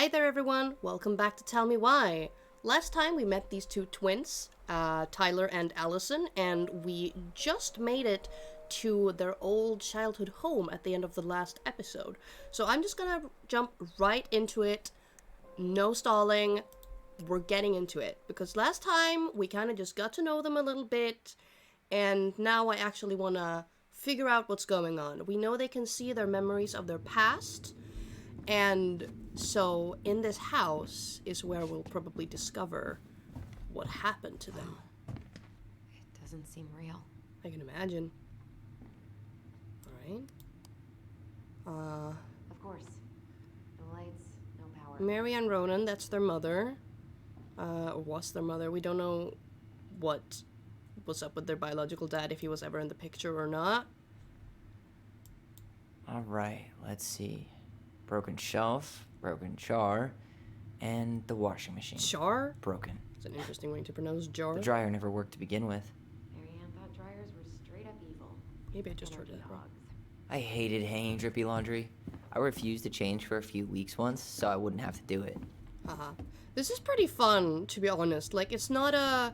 Hi there everyone, welcome back to Tell Me Why. Last time we met these two twins, Tyler and Allison, and we just made it to their old childhood home at the end of the last episode. So I'm just gonna jump right into it, no stalling, we're getting into it. Because last time we kind of just got to know them a little bit, and now I actually want to figure out what's going on. We know they can see their memories of their past, and so in this house is where we'll probably discover what happened to them. It doesn't seem real. I can imagine. Alright. Of course. No lights, no power. Mary and Ronan, that's their mother. Or was their mother. We don't know what was up with their biological dad, if he was ever in the picture or not. Alright, let's see. Broken shelf, broken jar, and the washing machine. Char? Broken. It's an interesting way to pronounce jar. The dryer never worked to begin with. Marianne thought dryers were straight up evil. Maybe I just heard Energy that wrong. hogs. I hated hanging drippy laundry. I refused to change for a few weeks once, so I wouldn't have to do it. Haha. This is pretty fun, to be honest. Like, it's not a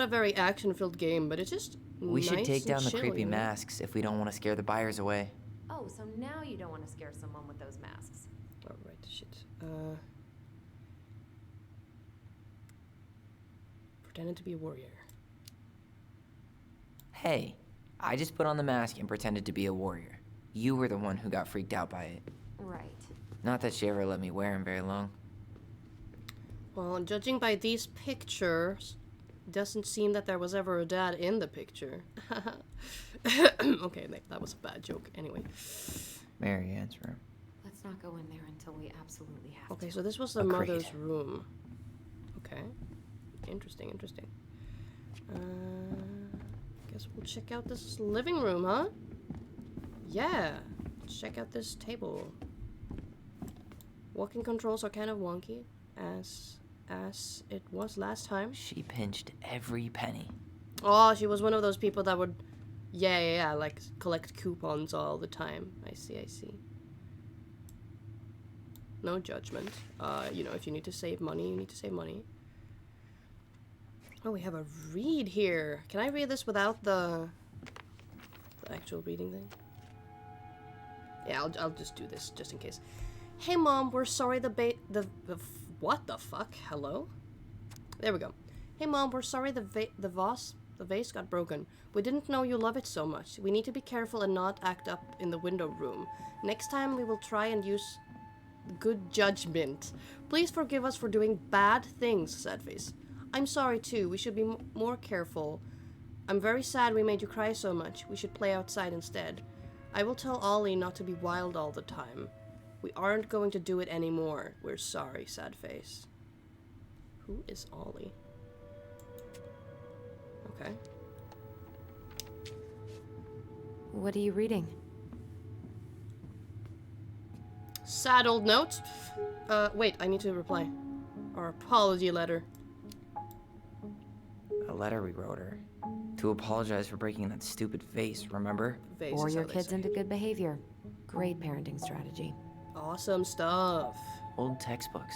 very action-filled game, but it's just We nice should take and down the chill, creepy you know? masks if we don't want to scare the buyers away. Oh, so now you don't want to scare someone with those masks. Oh, right, shit. Pretended to be a warrior. Hey, I just put on the mask and pretended to be a warrior. You were the one who got freaked out by it. Right. Not that she ever let me wear him very long. Well, judging by these pictures, doesn't seem that there was ever a dad in the picture. Okay, that was a bad joke. Anyway. Marianne's room. Let's not go in there until we absolutely have Okay, to. so this was the Agreed. mother's room. Okay. Interesting. Guess we'll check out this living room, huh? Yeah. Let's check out this table. Walking controls are kind of wonky, as it was last time. She pinched every penny. Oh, she was one of those people that would, yeah, like collect coupons all the time. I see. No judgment. If you need to save money, you need to save money. Oh, we have a read here. Can I read this without the actual reading thing? Yeah, I'll just do this just in case. Hey Mom, we're sorry what the fuck? Hello? There we go. Hey Mom, we're sorry the vase got broken. We didn't know you love it so much. We need to be careful and not act up in the window room. Next time we will try and use good judgment. Please forgive us for doing bad things, sad face. I'm sorry too. We should be more careful. I'm very sad we made you cry so much. We should play outside instead. I will tell Ollie not to be wild all the time. We aren't going to do it anymore. We're sorry, sad face. Who is Ollie? Okay. What are you reading? Sad old notes. Wait, I need to reply. Our apology letter. A letter we wrote her. To apologize for breaking that stupid vase, remember? Vase Or is your how they kids say. into good behavior. Great parenting strategy. Awesome stuff. Old textbooks.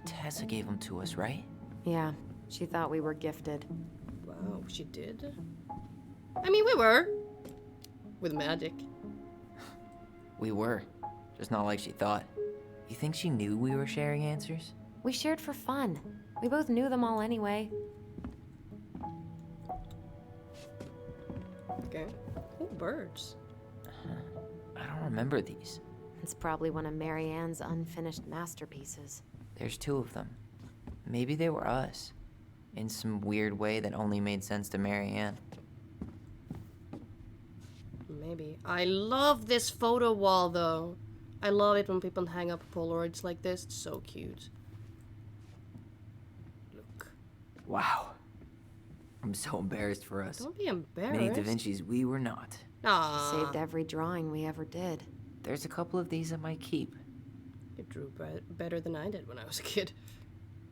Tessa gave them to us, right? Yeah, she thought we were gifted. Wow, she did? I mean, we were. With magic. We were. Just not like she thought. You think she knew we were sharing answers? We shared for fun. We both knew them all anyway. Okay. Oh, birds. I don't remember these. It's probably one of Marianne's unfinished masterpieces. There's two of them. Maybe they were us. In some weird way that only made sense to Marianne. Maybe. I love this photo wall, though. I love it when people hang up Polaroids like this. It's so cute. Look. Wow. I'm so embarrassed for us. Don't be embarrassed. Many Da Vinci's we were not. Aww. Saved every drawing we ever did. There's a couple of these I might keep. You drew better than I did when I was a kid.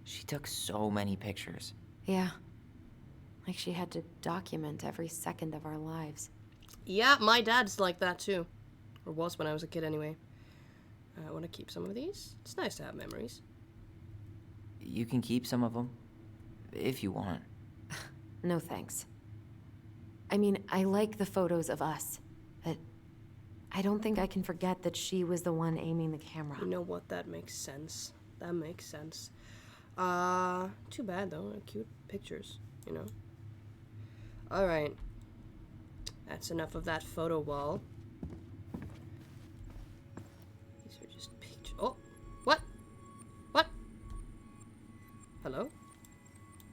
She took so many pictures. Yeah. Like she had to document every second of our lives. Yeah, my dad's like that too. Or was when I was a kid anyway. I want to keep some of these. It's nice to have memories. You can keep some of them, if you want. No thanks. I mean, I like the photos of us, but I don't think I can forget that she was the one aiming the camera. You know what? That makes sense. That makes sense. Too bad though. Cute pictures, you know. Alright. That's enough of that photo wall. These are just pictures. Oh! What? What? Hello?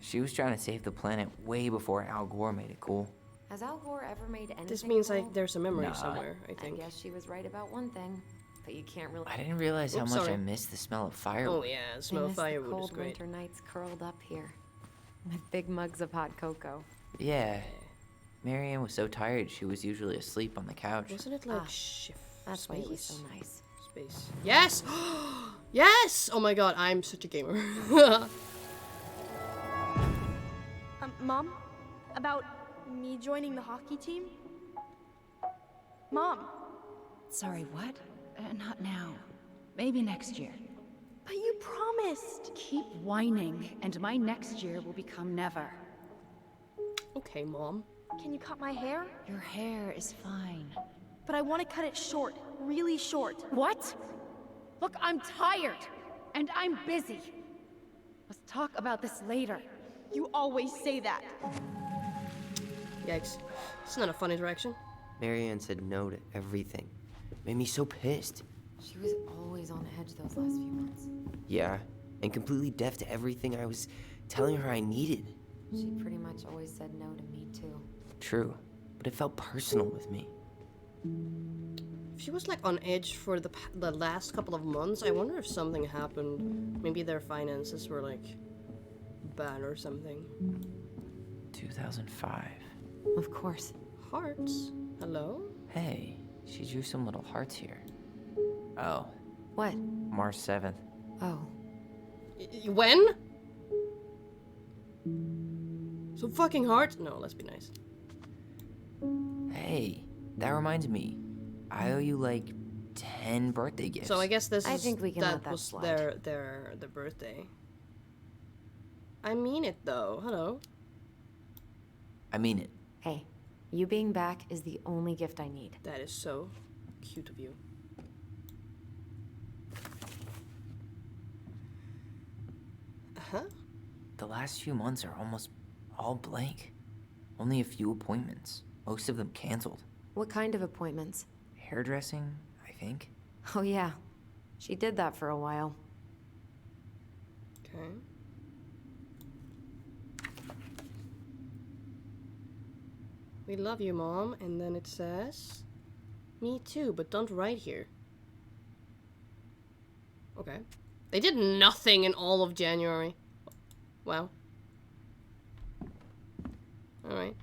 She was trying to save the planet way before Al Gore made it cool. Has Al Gore ever made anything This means cool? there's a memory Nah. somewhere, I I think. guess she was right about one thing, but you can't really. I didn't realize how Oops, much sorry. I missed the smell of firewood. Oh yeah, the I smell of miss the firewood is cold great. winter nights curled up here, with big mugs of hot cocoa. Yeah. Marianne was so tired she was usually asleep on the couch. Wasn't it like Ah, shift That's space? why it was so nice. Space. Yes! Yes! Oh my god, I'm such a gamer. Mom? About me joining the hockey team? Mom! Sorry, what? Not now. Maybe next year. But you promised! Keep whining, and my next year will become never. Okay, Mom. Can you cut my hair? Your hair is fine. But I want to cut it short. Really short. What? Look, I'm tired, and I'm busy. Let's talk about this later. You always say that. Yikes. It's not a fun interaction. Marianne said no to everything. Made me so pissed. She was always on edge those last few months. Yeah, and completely deaf to everything I was telling her I needed. She pretty much always said no to me too. True, but it felt personal with me. If she was like on edge for the last couple of months, I wonder if something happened. Maybe their finances were like bad or something. 2005. Of course. Hearts. Hello? Hey, she drew some little hearts here. Oh, What? March 7th. Oh. When? Some fucking hearts? No, let's be nice. Hey, that reminds me. I owe you like 10 birthday gifts. So I guess this I is think we can that let that was slide. their birthday. I mean it though. Hello. I mean it. Hey, you being back is the only gift I need. That is so cute of you. Uh-huh. The last few months are almost all blank. Only a few appointments. Most of them canceled. What kind of appointments? Hairdressing, I think. Oh yeah, she did that for a while. Okay. We love you, Mom. And then it says, me too, but don't write here. Okay. They did nothing in all of January. Wow. Alright.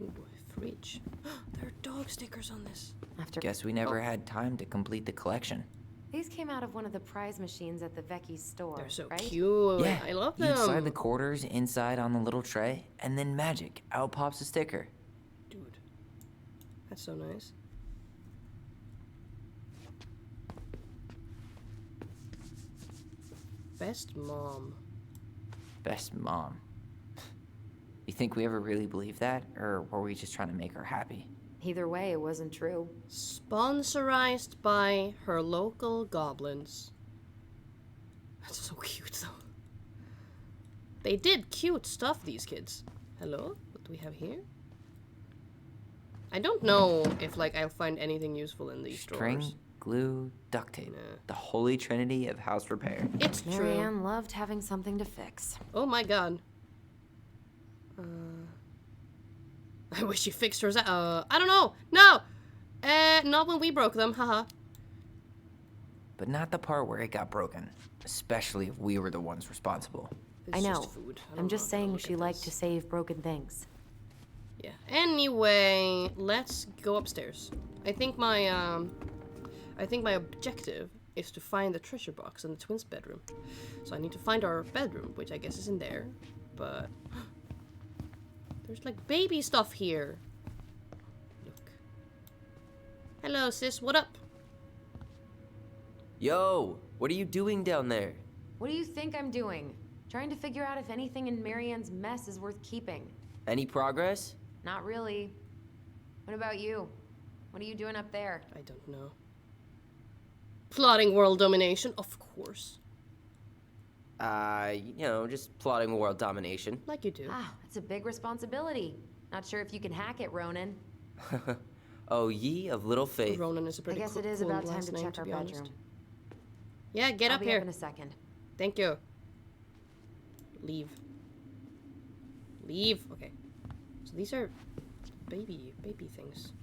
Ooh, fridge. There are dog stickers on this. After Guess we never had time to complete the collection. these came out of one of the prize machines at the Vecchi's store. They're so right? cute. Yeah, I love you them. slide the quarters inside on the little tray, and then magic, out pops a sticker. Dude. That's so nice. Best mom. Best mom. You think we ever really believed that, or were we just trying to make her happy? Either way, it wasn't true. Sponsorized by her local goblins. That's so cute though. They did cute stuff, these kids. Hello? What do we have here? I don't know if like I'll find anything useful in these String, drawers. glue, duct tape. Nah. The holy trinity of house repair. It's true. Marianne loved having something to fix. Oh my god. I wish she fixed hers. I don't know. No! Not when we broke them. Haha. But not the part where it got broken. Especially if we were the ones responsible. It's I know. just food. I'm just saying she liked to save broken things. Yeah. Anyway, let's go upstairs. I think my objective is to find the treasure box in the twins' bedroom. So I need to find our bedroom, which I guess is in there. But there's like baby stuff here. Look. Hello, sis. What up? Yo, what are you doing down there? What do you think I'm doing? Trying to figure out if anything in Marianne's mess is worth keeping. Any progress? Not really. What about you? What are you doing up there? I don't know. Plotting world domination, of course. Just plotting world domination. Like you do. Ah, that's a big responsibility. Not sure if you can hack it, Ronan. Oh, ye of little faith. Ronan is a I pretty guess it is cool about time last to name, check our be honest. bedroom. Yeah, get I'll up be here. up in a second. Thank you. Leave. Leave. Okay. So these are baby things.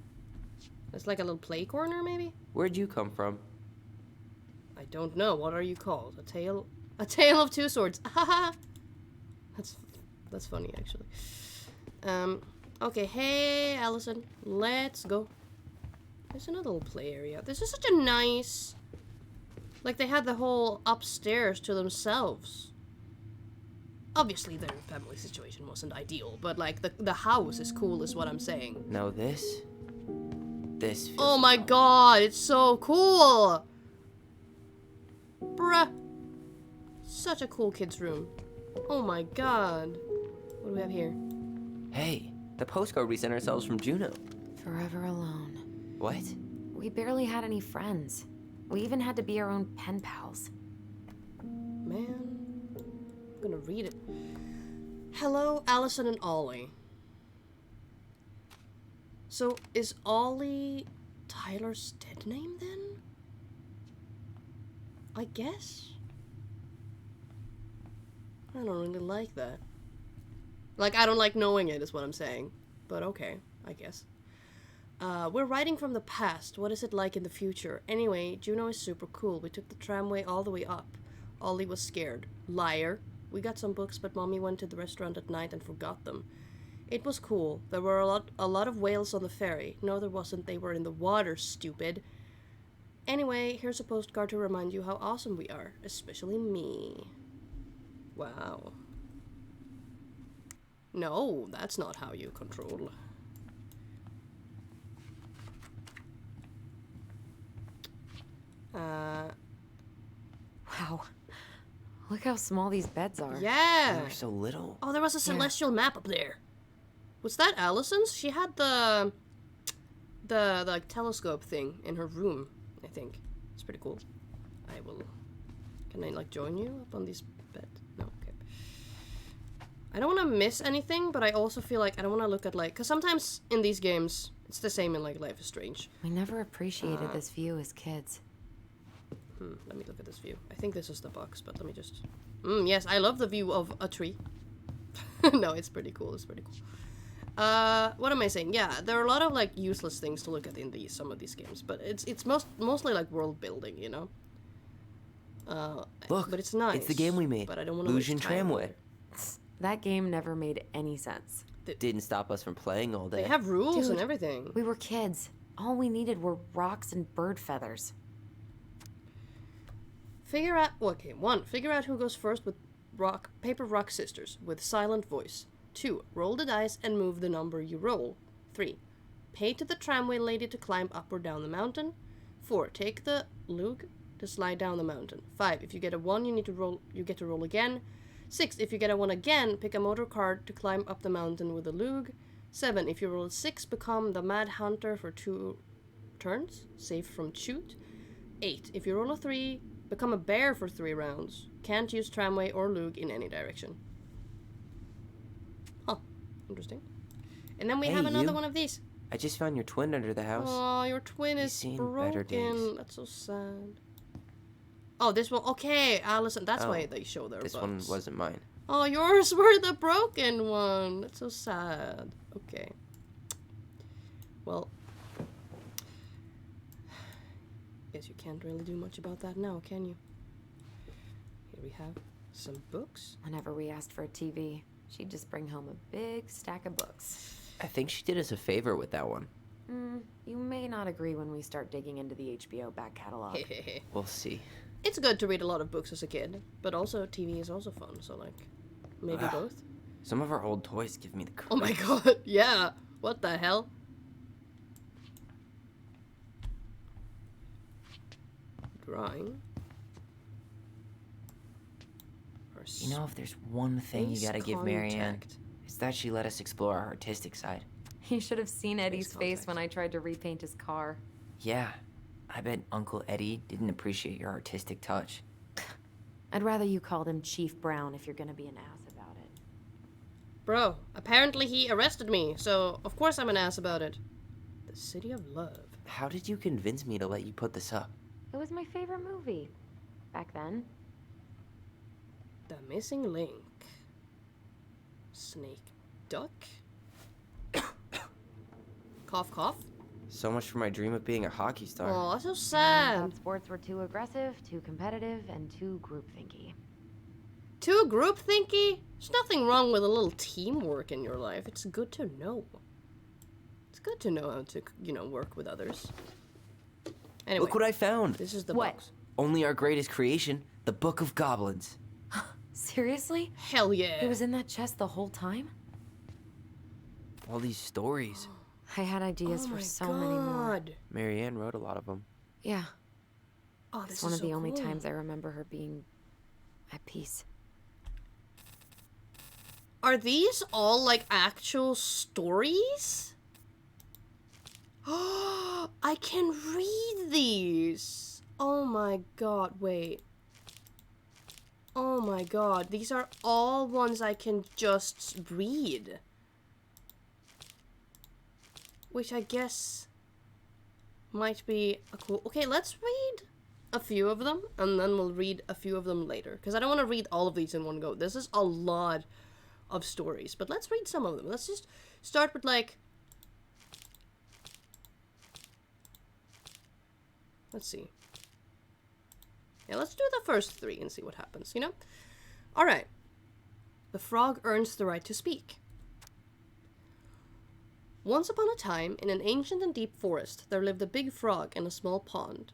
It's like a little play corner, maybe? Where'd you come from? I don't know. What are you called? A tale of two swords. Haha. That's funny, actually. Okay. Hey, Allison. Let's go. There's another little play area. This is such a nice... Like, they had the whole upstairs to themselves. Obviously, their family situation wasn't ideal, but, like, the house is cool is what I'm saying. No, this feels Oh my god, it's so cool! Bruh. Such a cool kid's room. Oh my god. What do we have here? Hey, the postcard we sent ourselves from Juno. Forever alone. What? We barely had any friends. We even had to be our own pen pals. Man. I'm gonna read it. Hello, Allison and Ollie. So, is Ollie Tyler's dead name then? I guess? I don't really like that. Like, I don't like knowing it, is what I'm saying. But okay, I guess. We're writing from the past. What is it like in the future? Anyway, Juno is super cool. We took the tramway all the way up. Ollie was scared. Liar. We got some books, but Mommy went to the restaurant at night and forgot them. It was cool. There were a lot of whales on the ferry. No, there wasn't. They were in the water, stupid. Anyway, here's a postcard to remind you how awesome we are. Especially me. Wow. No, that's not how you control. Wow. Look how small these beds are. Yeah. They're so little. Oh, there was a celestial map up there. Was that Allison's? She had the like telescope thing in her room, I think. It's pretty cool. I will. Can I like join you up on these beds? No, okay. I don't want to miss anything, but I also feel like I don't want to look at like, cause sometimes in these games it's the same in like Life is Strange. We never appreciated this view as kids. Let me look at this view. I think this is the box, but let me just... yes, I love the view of a tree. No, it's pretty cool. It's pretty cool. What am I saying? Yeah, there are a lot of, like, useless things to look at in some of these games, but it's mostly, like, world building, you know? Look, but it's nice. it's the game we made. But I don't want to Illusion Tramway. That game never made any sense. Didn't stop us from playing all day. They have rules and Dude, everything. We were kids. All we needed were rocks and bird feathers. Figure out... Okay, 1. Figure out who goes first with paper, rock, scissors with silent voice. 2. Roll the dice and move the number you roll. 3. Pay to the tramway lady to climb up or down the mountain. 4. Take the lug to slide down the mountain. 5. If you get a 1, you get to roll again. 6. If you get a 1 again, pick a motor cart to climb up the mountain with the lug. 7. If you roll a 6, become the Mad Hunter for 2 turns. Safe from shoot. 8. If you roll a 3, become a bear for 3 rounds. Can't use tramway or lug in any direction. Huh. Interesting. And then we Hey, have another you. one of these. I just found your twin under the house. Oh, your twin He's is seen broken. better days. That's so sad. Oh, this one. Okay, Allison. That's why they show their This butts. one wasn't mine. Oh, yours were the broken one. That's so sad. Okay. Well, guess you can't really do much about that now, can you? Here we have some books. Whenever we asked for a TV, she'd just bring home a big stack of books. I think she did us a favor with that one. You may not agree when we start digging into the HBO back catalog. We'll see. It's good to read a lot of books as a kid, but also TV is also fun, so like, maybe both? Some of our old toys give me the creeps. Oh my god, yeah! What the hell? drawing. Or You know, if there's one thing you space gotta give Marianne, contact. it's that she let us explore our artistic side. You should have seen Eddie's face contact. when I tried to repaint his car. Yeah, I bet Uncle Eddie didn't appreciate your artistic touch. I'd rather you called him Chief Brown if you're gonna be an ass about it. Bro, apparently he arrested me, so of course I'm an ass about it. The City of Love. How did you convince me to let you put this up? It was my favorite movie. Back then. The Missing Link. Snake Duck? Cough, cough. So much for my dream of being a hockey star. Oh, so I sad. thought sports were too aggressive, too competitive, and too groupthinky. Too groupthinky? There's nothing wrong with a little teamwork in your life. It's good to know. It's good to know how to, you know, work with others. Anyway, Look what I found. this is the What? box. Only our greatest creation, the Book of Goblins. Seriously? Hell yeah. It was in that chest the whole time? All these stories. I had ideas Oh for my so many more. God. Marianne wrote a lot of them. Yeah, Oh, this it's one is of the so only cool. times I remember her being at peace. Are these all like actual stories? Oh, I can read these. Oh my god, wait. Oh my god, these are all ones I can just read. Which I guess might be a cool... Okay, let's read a few of them, and then we'll read a few of them later. Because I don't want to read all of these in one go. This is a lot of stories, but let's read some of them. Let's just start with, like... Let's see. Yeah, let's do the first three and see what happens, you know? Alright. The frog earns the right to speak. Once upon a time, in an ancient and deep forest, there lived a big frog in a small pond.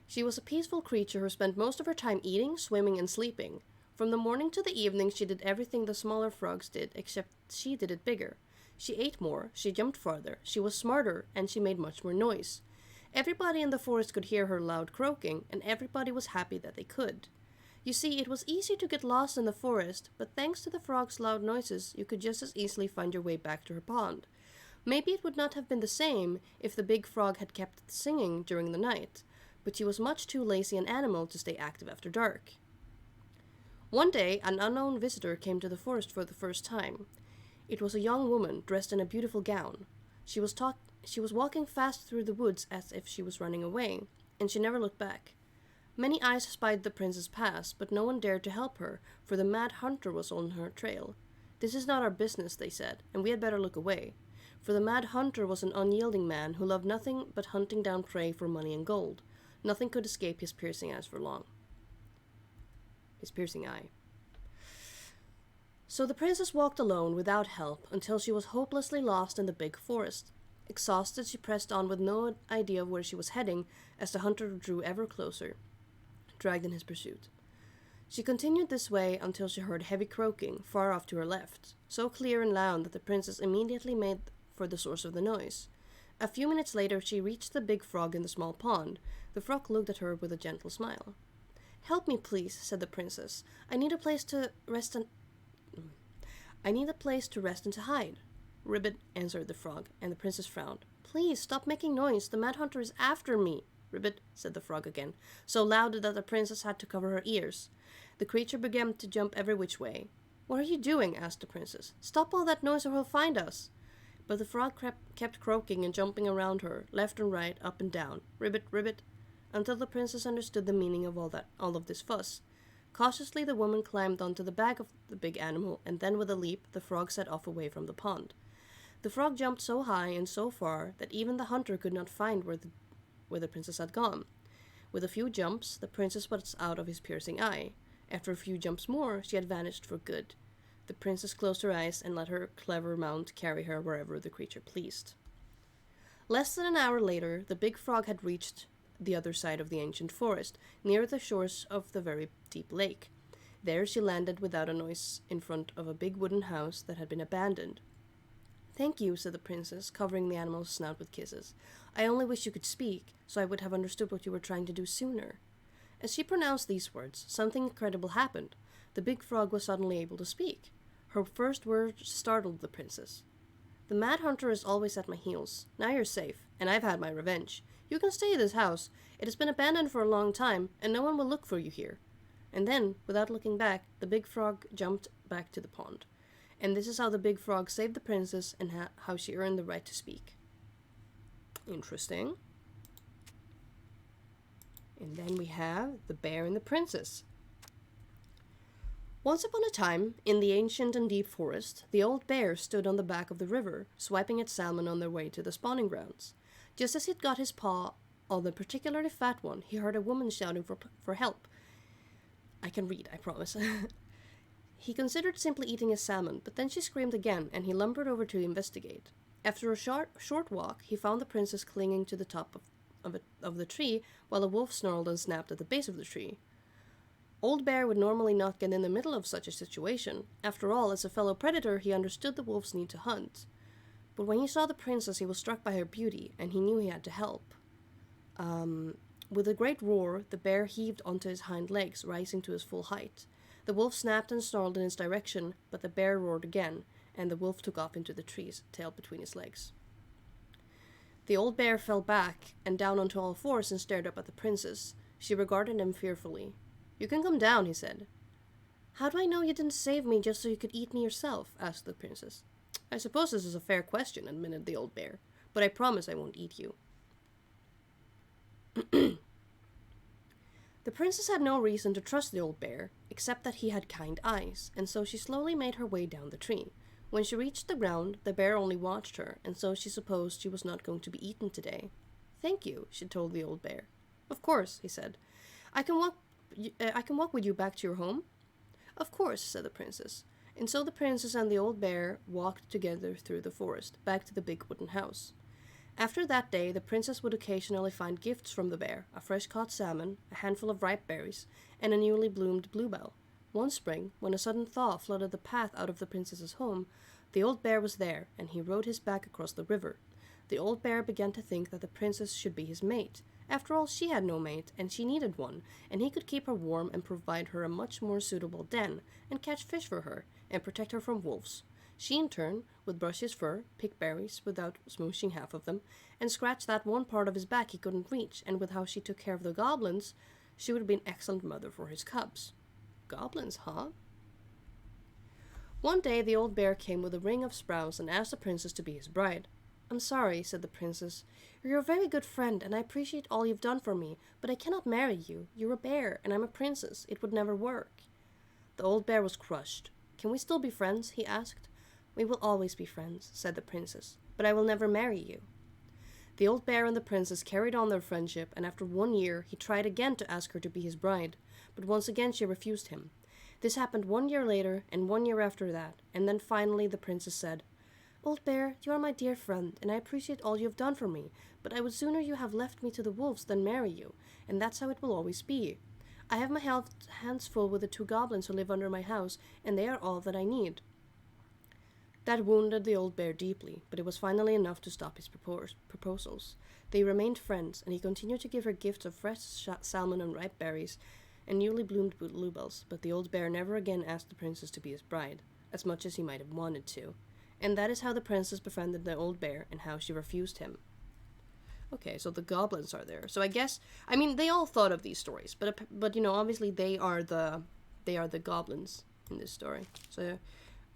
She was a peaceful creature who spent most of her time eating, swimming, and sleeping. From the morning to the evening, she did everything the smaller frogs did, except she did it bigger. She ate more, she jumped farther, she was smarter, and she made much more noise. Everybody in the forest could hear her loud croaking, and everybody was happy that they could. You see, it was easy to get lost in the forest, but thanks to the frog's loud noises, you could just as easily find your way back to her pond. Maybe it would not have been the same if the big frog had kept singing during the night, but she was much too lazy an animal to stay active after dark. One day, an unknown visitor came to the forest for the first time. It was a young woman dressed in a beautiful gown. She was walking fast through the woods as if she was running away, and she never looked back. Many eyes spied the princess pass, but no one dared to help her, for the mad hunter was on her trail. "This is not our business," they said, "and we had better look away." For the mad hunter was an unyielding man who loved nothing but hunting down prey for money and gold. Nothing could escape his piercing eyes for long. His piercing eye. So the princess walked alone, without help, until she was hopelessly lost in the big forest. Exhausted, she pressed on with no idea of where she was heading, as the hunter drew ever closer, dragged in his pursuit. She continued this way until she heard heavy croaking, far off to her left, so clear and loud that the princess immediately made for the source of the noise. A few minutes later, she reached the big frog in the small pond. The frog looked at her with a gentle smile. "Help me, please," said the princess. I need a place to rest and to hide." "Ribbit," answered the frog, and the princess frowned. "Please, stop making noise. The mad hunter is after me." "Ribbit," said the frog again, so loud that the princess had to cover her ears. The creature began to jump every which way. "What are you doing?" asked the princess. "Stop all that noise or he'll find us." But the frog kept croaking and jumping around her, left and right, up and down, "Ribbit, ribbit," until the princess understood the meaning of all of this fuss. Cautiously, the woman climbed onto the back of the big animal, and then with a leap, the frog set off away from the pond. The frog jumped so high and so far that even the hunter could not find where the princess had gone. With a few jumps, the princess was out of his piercing eye. After a few jumps more, she had vanished for good. The princess closed her eyes and let her clever mount carry her wherever the creature pleased. Less than an hour later, the big frog had reached the other side of the ancient forest, near the shores of the very deep lake. There she landed without a noise in front of a big wooden house that had been abandoned. "Thank you," said the princess, covering the animal's snout with kisses. "I only wish you could speak, so I would have understood what you were trying to do sooner." As she pronounced these words, something incredible happened. The big frog was suddenly able to speak. Her first words startled the princess. "The Mad Hunter is always at my heels. Now you're safe, and I've had my revenge. You can stay in this house. It has been abandoned for a long time, and no one will look for you here." And then, without looking back, the big frog jumped back to the pond. And this is how the big frog saved the princess and how she earned the right to speak. Interesting. And then we have the bear and the princess. Once upon a time, in the ancient and deep forest, the old bear stood on the back of the river, swiping at salmon on their way to the spawning grounds. Just as he'd got his paw on the particularly fat one, he heard a woman shouting for help. I can read, I promise. He considered simply eating his salmon, but then she screamed again, and he lumbered over to investigate. After a short walk, he found the princess clinging to the top of the tree, while a wolf snarled and snapped at the base of the tree. Old Bear would normally not get in the middle of such a situation. After all, as a fellow predator, he understood the wolf's need to hunt. But when he saw the princess, he was struck by her beauty, and he knew he had to help. With a great roar, the bear heaved onto his hind legs, rising to his full height. The wolf snapped and snarled in his direction, but the bear roared again, and the wolf took off into the trees, tail between his legs. The old bear fell back and down onto all fours and stared up at the princess. She regarded him fearfully. "You can come down," he said. "How do I know you didn't save me just so you could eat me yourself?" asked the princess. "I suppose this is a fair question," admitted the old bear, "but I promise I won't eat you." The princess had no reason to trust the old bear, except that he had kind eyes, and so she slowly made her way down the tree. When she reached the ground, the bear only watched her, and so she supposed she was not going to be eaten today. "Thank you," she told the old bear. "Of course," he said. I can walk with you back to your home?" "Of course," said the princess. And so the princess and the old bear walked together through the forest, back to the big wooden house. After that day, the princess would occasionally find gifts from the bear, a fresh-caught salmon, a handful of ripe berries, and a newly bloomed bluebell. One spring, when a sudden thaw flooded the path out of the princess's home, the old bear was there, and he rode his back across the river. The old bear began to think that the princess should be his mate. After all, she had no mate, and she needed one, and he could keep her warm and provide her a much more suitable den, and catch fish for her, and protect her from wolves. She, in turn, would brush his fur, pick berries without smooshing half of them, and scratch that one part of his back he couldn't reach, and with how she took care of the goblins, she would be an excellent mother for his cubs. Goblins, huh? One day, the old bear came with a ring of sprouts and asked the princess to be his bride. "I'm sorry," said the princess. "You're a very good friend, and I appreciate all you've done for me, but I cannot marry you. You're a bear, and I'm a princess. It would never work." The old bear was crushed. "Can we still be friends?" he asked. "We will always be friends," said the princess, "but I will never marry you." The old bear and the princess carried on their friendship, and after 1 year, he tried again to ask her to be his bride, but once again she refused him. This happened 1 year later, and 1 year after that, and then finally the princess said, "Old bear, you are my dear friend, and I appreciate all you have done for me, but I would sooner you have left me to the wolves than marry you, and that's how it will always be. I have my hands full with the 2 goblins who live under my house, and they are all that I need." That wounded the old bear deeply, but it was finally enough to stop his proposals. They remained friends, and he continued to give her gifts of fresh salmon and ripe berries and newly bloomed bluebells, but the old bear never again asked the princess to be his bride, as much as he might have wanted to. And that is how the princess befriended the old bear and how she refused him. Okay, so the goblins are there. So I guess, I mean, they all thought of these stories, but you know, obviously they are the goblins in this story. So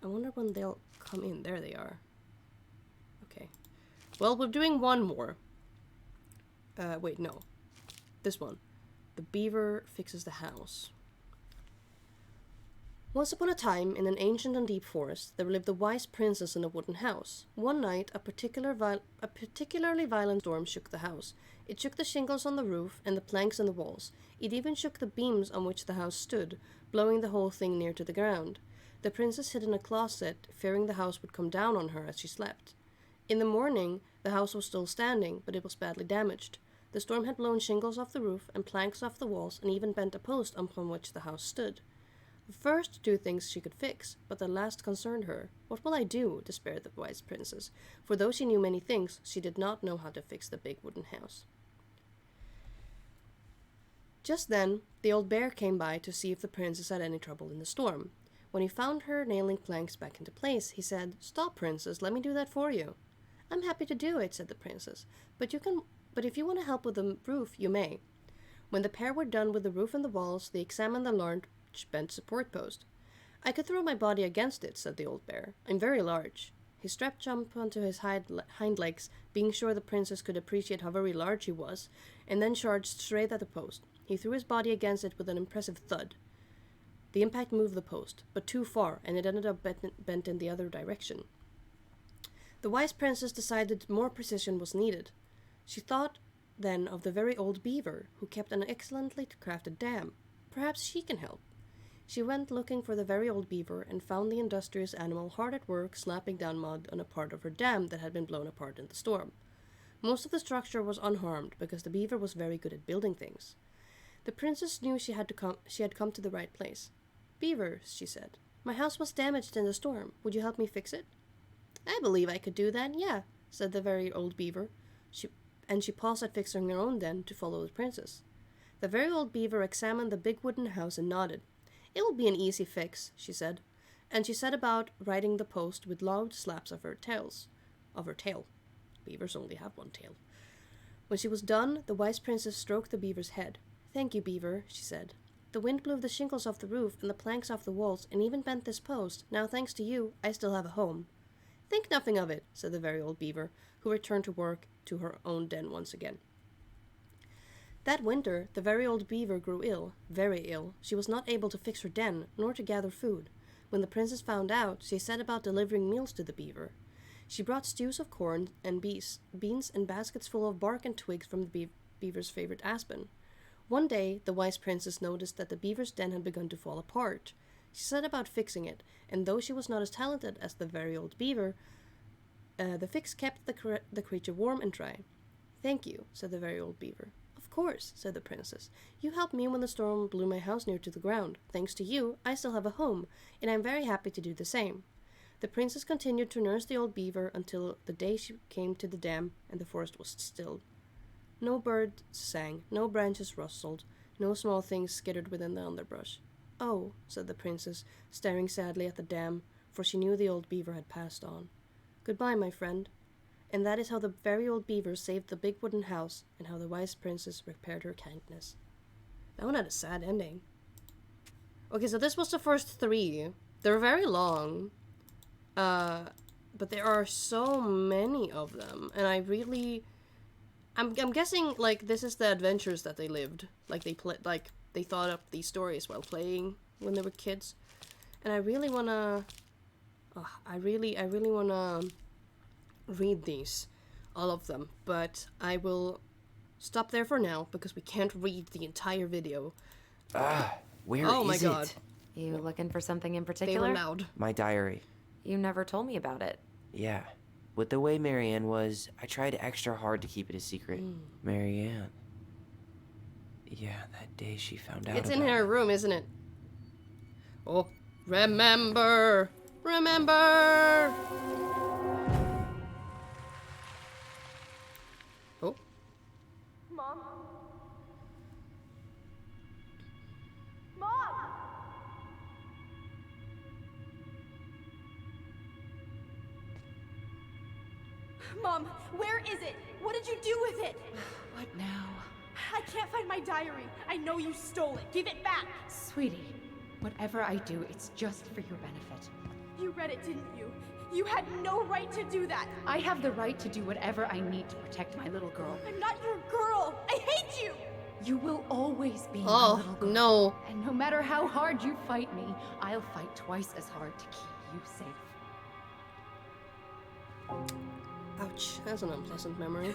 I wonder when they'll come in. There they are. Okay. Well, we're doing one more. Wait, no. This one. The beaver fixes the house. Once upon a time, in an ancient and deep forest, there lived a wise princess in a wooden house. One night, a particularly violent storm shook the house. It shook the shingles on the roof and the planks in the walls. It even shook the beams on which the house stood, blowing the whole thing near to the ground. The princess hid in a closet, fearing the house would come down on her as she slept. In the morning, the house was still standing, but it was badly damaged. The storm had blown shingles off the roof and planks off the walls and even bent a post upon which the house stood. The first 2 things she could fix, but the last concerned her. "What will I do?" despaired the wise princess, for though she knew many things, she did not know how to fix the big wooden house. Just then, the old bear came by to see if the princess had any trouble in the storm. When he found her nailing planks back into place, he said, "Stop, princess, let me do that for you." "I'm happy to do it," said the princess, but if you want to help with the roof, you may." When the pair were done with the roof and the walls, they examined the large bent support post. "I could throw my body against it," said the old bear. "I'm very large." He strapped Jump onto his hind legs, being sure the princess could appreciate how very large he was, and then charged straight at the post. He threw his body against it with an impressive thud. The impact moved the post, but too far, and it ended up bent in the other direction. The wise princess decided more precision was needed. She thought then of the very old beaver, who kept an excellently crafted dam. Perhaps she can help. She went looking for the very old beaver and found the industrious animal hard at work slapping down mud on a part of her dam that had been blown apart in the storm. Most of the structure was unharmed because the beaver was very good at building things. The princess knew she had come to the right place. "Beaver," she said, "my house was damaged in the storm. Would you help me fix it?" "I believe I could do that, yeah," said the very old beaver. She paused at fixing her own den to follow the princess. The very old beaver examined the big wooden house and nodded. "It will be an easy fix," she said, and she set about righting the post with loud slaps of her tail. Beavers only have one tail. When she was done, the wise princess stroked the beaver's head. "Thank you, beaver," she said. "The wind blew the shingles off the roof and the planks off the walls and even bent this post. Now, thanks to you, I still have a home." "Think nothing of it," said the very old beaver, who returned to work to her own den once again. That winter, the very old beaver grew ill, very ill. She was not able to fix her den, nor to gather food. When the princess found out, she set about delivering meals to the beaver. She brought stews of corn and beans and baskets full of bark and twigs from the beaver's favorite aspen. One day, the wise princess noticed that the beaver's den had begun to fall apart. She set about fixing it, and though she was not as talented as the very old beaver, the fix kept the creature warm and dry. "Thank you," said the very old beaver. "Of course," said the princess. "You helped me when the storm blew my house near to the ground. Thanks to you, I still have a home, and I'm very happy to do the same." The princess continued to nurse the old beaver until the day she came to the dam and the forest was still. No birds sang, no branches rustled, no small things skittered within the underbrush. "Oh," said the princess, staring sadly at the dam, for she knew the old beaver had passed on. "Goodbye, my friend." And that is how the very old beaver saved the big wooden house, and how the wise princess repaired her kindness. That one had a sad ending. Okay, so this was the first 3. They're very long. But there are so many of them, and I'm guessing, like, this is the adventures that they lived. Like, they thought up these stories while playing when they were kids. And I really wanna... I really wanna read these. All of them. But I will stop there for now, because we can't read the entire video. Where is Oh my god. it? You looking for something in They particular? were loud. My diary. You never told me about it. Yeah. With the way Marianne was, I tried extra hard to keep it a secret. Marianne. Yeah, that day she found out It's about in her it. room, isn't it? Oh, remember! Remember! Oh. Mom? Mom! Mom, where is it? What did you do with it? What now? I can't find my diary. I know you stole it. Give it back. Sweetie, whatever I do, it's just for your benefit. You read it, didn't you? You had no right to do that. I have the right to do whatever I need to protect my little girl. I'm not your girl. I hate you. You will always be my Oh, little girl. no. And no matter how hard you fight me, I'll fight twice as hard to keep you safe. Ouch, that's an unpleasant memory.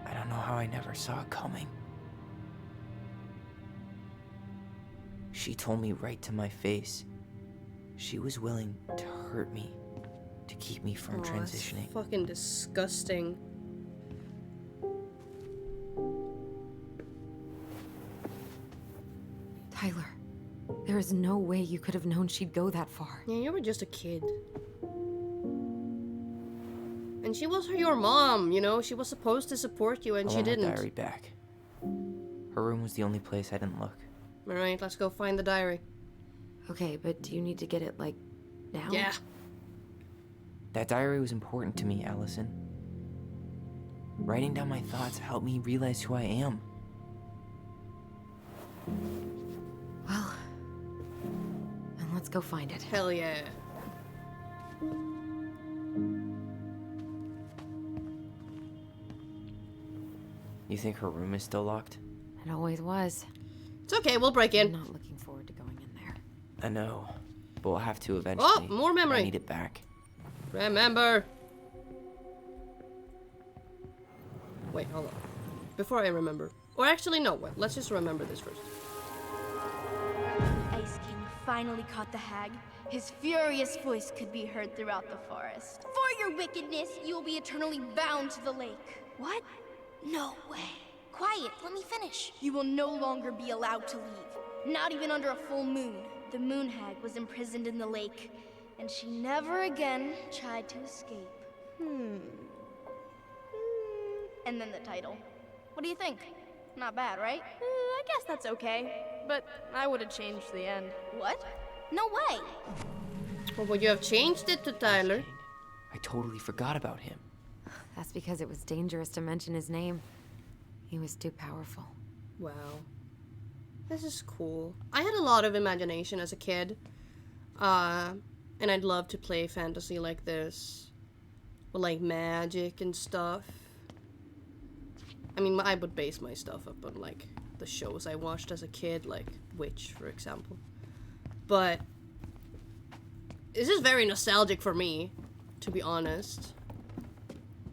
I don't know how I never saw it coming. She told me right to my face. She was willing to hurt me, to keep me from Oh, that's transitioning. fucking disgusting. Tyler, there is no way you could have known she'd go that far. Yeah, you were just a kid. And she was your mom, you know? She was supposed to support you, and I she want my didn't. diary back. Her room was the only place I didn't look. Alright, let's go find the diary. Okay, but do you need to get it, like, now? Yeah. That diary was important to me, Allison. Writing down my thoughts helped me realize who I am. Well, then let's go find it. Hell yeah. You think her room is still locked? It always was. It's okay, we'll break I'm in. not looking forward to going in there. I know, but we'll have to eventually. Oh, more memory. I need it back. Remember. Wait, hold on. Before I remember. Or actually, no, wait, let's just remember this first. Ice King finally caught the hag. His furious voice could be heard throughout the forest. For your wickedness, you will be eternally bound to the lake. What? No way. Quiet, let me finish. You will no longer be allowed to leave. Not even under a full moon. The moon hag was imprisoned in the lake, and she never again tried to escape. And then the title. What do you think? Not bad, right? I guess that's okay. But I would have changed the end. What? No way. Or would you have changed it to Tyler? I totally forgot about him. That's because it was dangerous to mention his name. He was too powerful. Wow. This is cool. I had a lot of imagination as a kid. And I'd love to play fantasy like this. With like magic and stuff. I mean, I would base my stuff up on like the shows I watched as a kid, like Witch, for example. But this is very nostalgic for me, to be honest.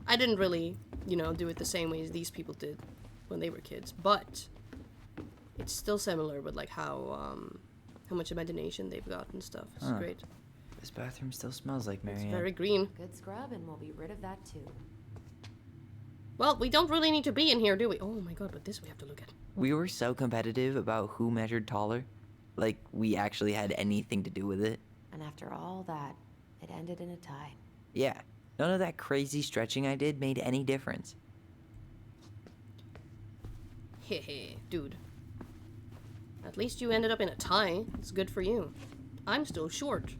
I didn't really, you know, do it the same way as these people did when they were kids, but it's still similar with like how much imagination they've got and stuff. It's great. This bathroom still smells like It's Marianne. very green. Good scrub, and we'll be rid of that too. Well, we don't really need to be in here, do we? Oh my god, but this we have to look at. We were so competitive about who measured taller. Like, we actually had anything to do with it. And after all that, it ended in a tie. Yeah, none of that crazy stretching I did made any difference. Hehe, dude. At least you ended up in a tie. It's good for you. I'm still short.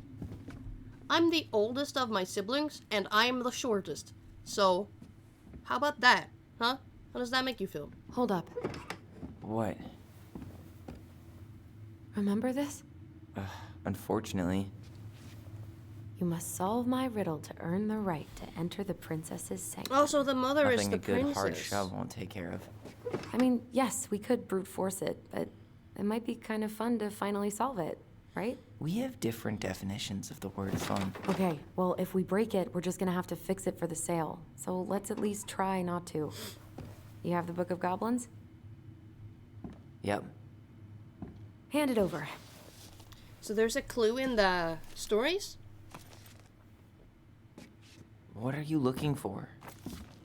I'm the oldest of my siblings, and I'm the shortest. So, how about that? Huh? How does that make you feel? Hold up. What? Remember this? Unfortunately. You must solve my riddle to earn the right to enter the princess's sanctum. Also, the mother is Nothing the a good princess. hard shove won't take care of. I mean, yes, we could brute force it, but it might be kind of fun to finally solve it, right? We have different definitions of the word fun. Okay, well, if we break it, we're just gonna have to fix it for the sale. So let's at least try not to. You have the Book of Goblins? Yep. Hand it over. So there's a clue in the stories? What are you looking for?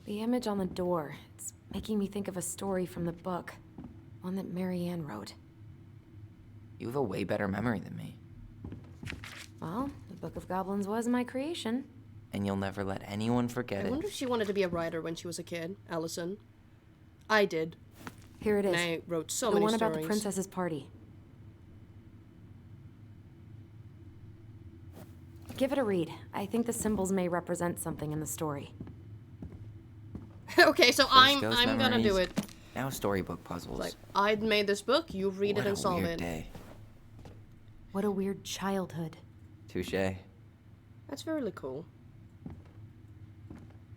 The image on the door. It's making me think of a story from the book. One that Marianne wrote. You have a way better memory than me. Well, the Book of Goblins was my creation. And you'll never let anyone forget I it. wonder if she wanted to be a writer when she was a kid, Allison. I did. Here it is. And I wrote so the many one stories. about the princess's party. Give it a read. I think the symbols may represent something in the story. Okay, so I'm First ghost gonna do memories, it. Now storybook puzzles. Like, I made this book, you read what it and a solve weird it. day. What a weird childhood. Touche. That's really cool.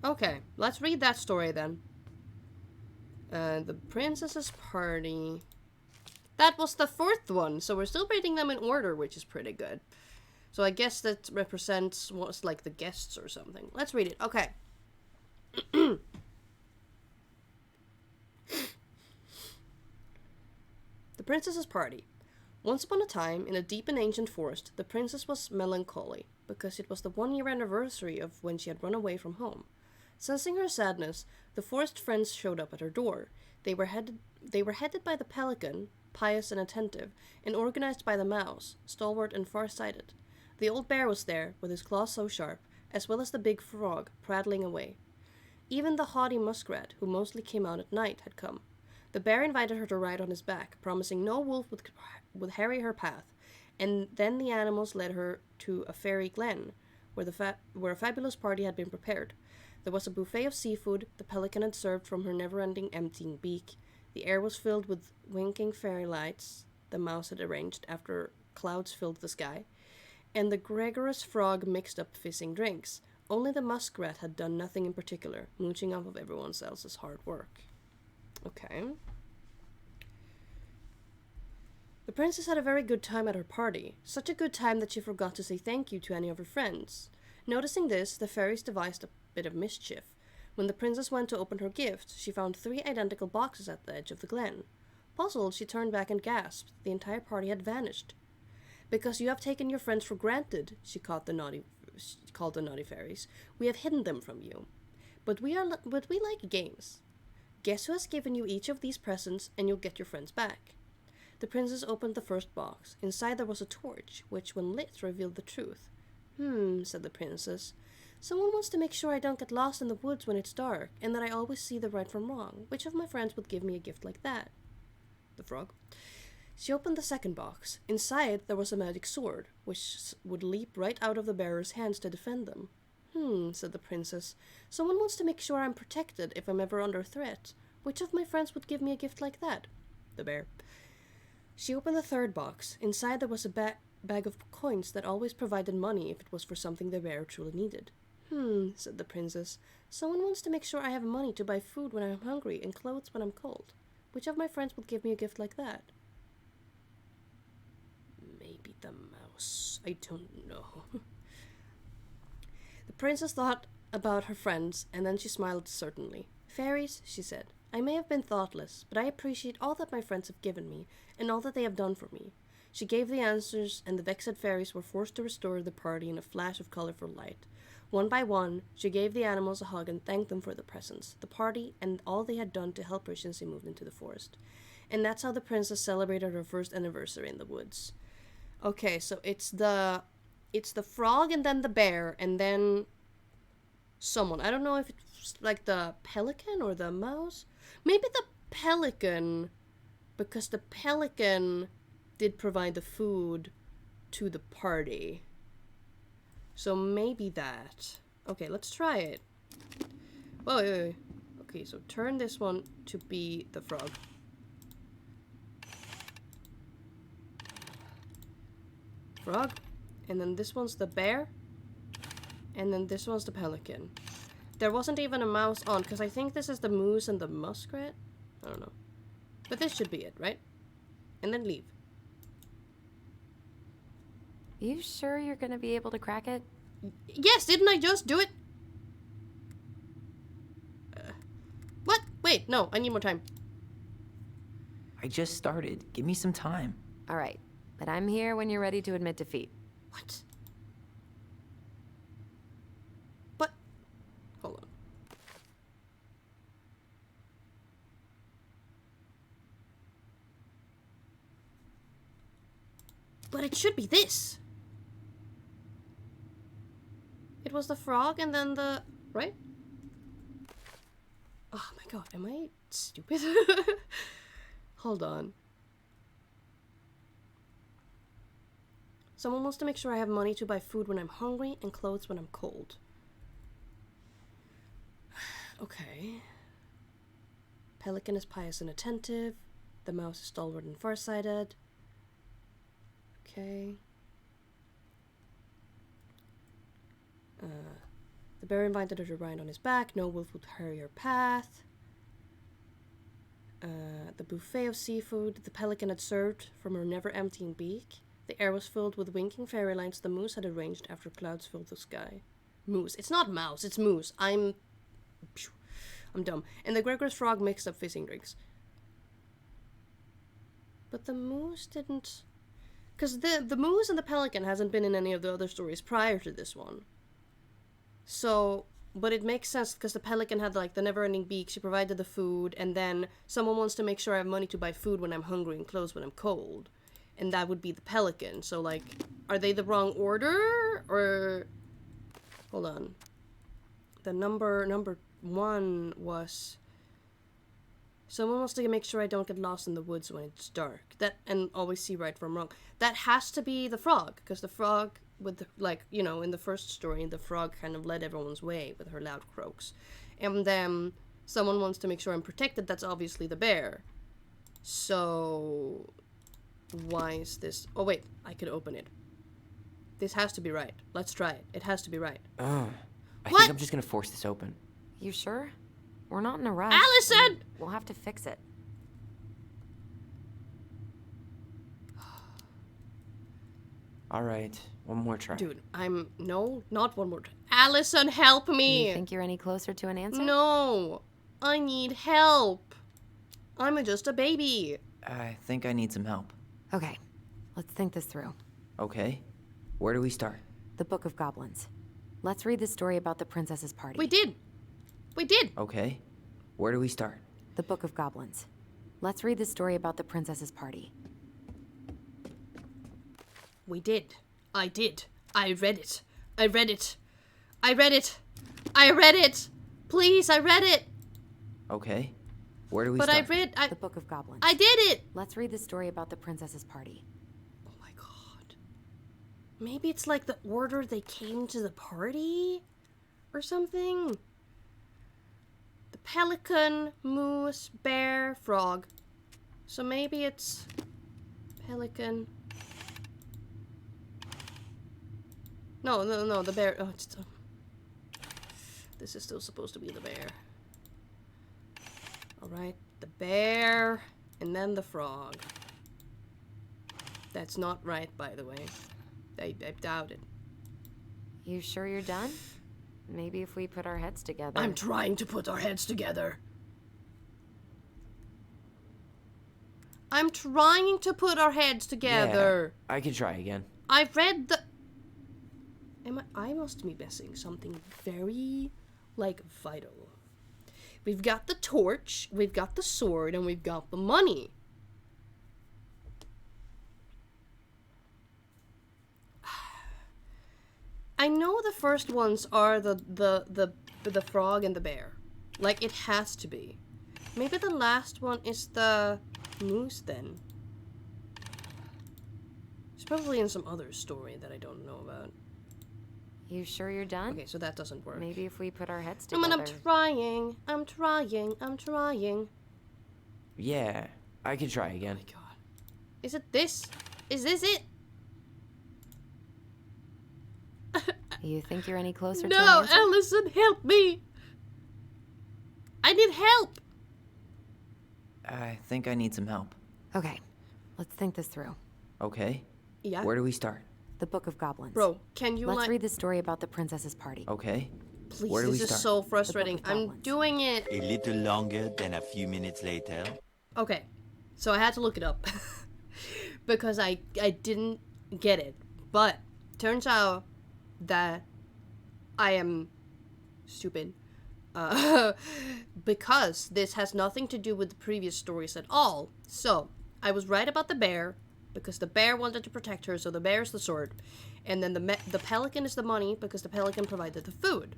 Okay, let's read that story then. The Princess's Party. That was the fourth one, so we're still reading them in order, which is pretty good. So I guess that represents what's like the guests or something. Let's read it. Okay. The Princess's Party. Once upon a time, in a deep and ancient forest, the princess was melancholy, because it was the 1-year anniversary of when she had run away from home. Sensing her sadness, the forest friends showed up at her door. They were headed by the pelican, pious and attentive, and organized by the mouse, stalwart and far-sighted. The old bear was there, with his claws so sharp, as well as the big frog, prattling away. Even the haughty muskrat, who mostly came out at night, had come. The bear invited her to ride on his back, promising no wolf would harry her path, and then the animals led her to a fairy glen, where a fabulous party had been prepared. There was a buffet of seafood the pelican had served from her never-ending emptying beak. The air was filled with winking fairy lights the mouse had arranged after clouds filled the sky, and the gregarious frog mixed up fizzing drinks. Only the muskrat had done nothing in particular, mooching off of everyone else's hard work. Okay. The princess had a very good time at her party, such a good time that she forgot to say thank you to any of her friends. Noticing this, the fairies devised a bit of mischief. When the princess went to open her gift, she found 3 identical boxes at the edge of the glen. Puzzled, she turned back and gasped. The entire party had vanished. "Because you have taken your friends for granted," she called the naughty fairies. "We have hidden them from you. But we like games. Guess who has given you each of these presents, and you'll get your friends back." The princess opened the first box. Inside there was a torch, which, when lit, revealed the truth. Said the princess. "Someone wants to make sure I don't get lost in the woods when it's dark, and that I always see the right from wrong. Which of my friends would give me a gift like that?" The frog. She opened the second box. Inside there was a magic sword, which would leap right out of the bearer's hands to defend them. Said the princess. "Someone wants to make sure I'm protected if I'm ever under threat. Which of my friends would give me a gift like that?" The bear. She opened the third box. Inside there was a bag of coins that always provided money if it was for something the bear truly needed. Said the princess. "Someone wants to make sure I have money to buy food when I'm hungry and clothes when I'm cold. Which of my friends would give me a gift like that?" Maybe the mouse. I don't know. The princess thought about her friends, and then she smiled certainly. "Fairies," she said, "I may have been thoughtless, but I appreciate all that my friends have given me, and all that they have done for me." She gave the answers, and the vexed fairies were forced to restore the party in a flash of colorful light. One by one, she gave the animals a hug and thanked them for the presents, the party, and all they had done to help her since they moved into the forest. And that's how the princess celebrated her first anniversary in the woods. Okay, so it's the frog and then the bear and then someone. I don't know if it's like the pelican or the mouse. Maybe the pelican, because the pelican did provide the food to the party. So maybe that. Okay, let's try it. Whoa, wait. Okay, so turn this one to be the frog. Frog. And then this one's the bear. And then this one's the pelican. There wasn't even a mouse on, because I think this is the moose and the muskrat. I don't know. But this should be it, right? And then leave. You sure you're gonna be able to crack it? Yes, didn't I just do it? What? Wait, no, I need more time. I just started. Give me some time. All right, but I'm here when you're ready to admit defeat. What? But, hold on. But it should be this. It was the frog and then the... right? Oh my god, am I stupid? Hold on. Someone wants to make sure I have money to buy food when I'm hungry and clothes when I'm cold. Okay. Pelican is pious and attentive. The mouse is stalwart and farsighted. Okay. The bear invited her to ride on his back. No wolf would harry her path. The buffet of seafood the pelican had served from her never-emptying beak. The air was filled with winking fairy lights the moose had arranged after clouds filled the sky. Moose. It's not mouse, it's moose. I'm dumb. And the gregarious frog mixed up fizzing drinks. But the moose didn't... Because the moose and the pelican hasn't been in any of the other stories prior to this one. So, but it makes sense because the pelican had like the never-ending beak, she provided the food, and then someone wants to make sure I have money to buy food when I'm hungry and clothes when I'm cold. And that would be the pelican. So like, are they the wrong order? Or, hold on. The number 1 was... Someone wants to make sure I don't get lost in the woods when it's dark. That, and always see right from wrong. That has to be the frog, because the frog, with the, like, you know, in the first story, the frog kind of led everyone's way with her loud croaks. And then someone wants to make sure I'm protected. That's obviously the bear. So, why is this? Oh wait, I could open it. This has to be right. Let's try it. It has to be right. I What? think I'm just gonna force this open. You sure? We're not in a rush. Allison! We'll have to fix it. All right, one more try. Dude, no, not one more time. Allison, help me! You think you're any closer to an answer? No, I need help. I'm just a baby. I think I need some help. Okay, let's think this through. Okay, where do we start? The Book of Goblins. Let's read the story about the princess's party. We did. Okay, where do we start? The Book of Goblins. Let's read the story about the princess's party. We did. I did. I read it. I read it. I read it. I read it. Please, I read it. Okay, where do we But start? I The Book of Goblins. I did it. Let's read the story about the princess's party. Oh my god. Maybe it's like the order they came to the party? Or something? The pelican, moose, bear, frog. So maybe it's pelican. No, the bear. Oh, it's this is still supposed to be the bear. Alright, the bear, and then the frog. That's not right, by the way. I doubt it. You sure you're done? Maybe if we put our heads together. I'm trying to put our heads together. I'm trying to put our heads together. Yeah, I can try again. I've read the... I must be missing something very, like, vital. We've got the torch, we've got the sword, and we've got the money. I know the first ones are the frog and the bear. Like, it has to be. Maybe the last one is the moose, then. It's probably in some other story that I don't know about. You sure you're done? Okay, so that doesn't work. Maybe if we put our heads I together. mean, I'm trying. Yeah, I can try again. Oh my god. Is it this? Is this it? You think you're any closer to No, an answer? Allison, help me! I need help! I think I need some help. Okay, let's think this through. Okay, Yeah? where do we start? The Book of Goblins. Bro, can you Let's read the story about the princess's party. Okay, Please, where do we this is start? so frustrating. The Book of I'm Goblins. doing it. A little longer than a few minutes later. Okay, so I had to look it up. because I didn't get it. But, turns out that I am stupid. Because this has nothing to do with the previous stories at all. So, I was right about the bear, because the bear wanted to protect her, so the bear is the sword. And then the pelican is the money, because the pelican provided the food.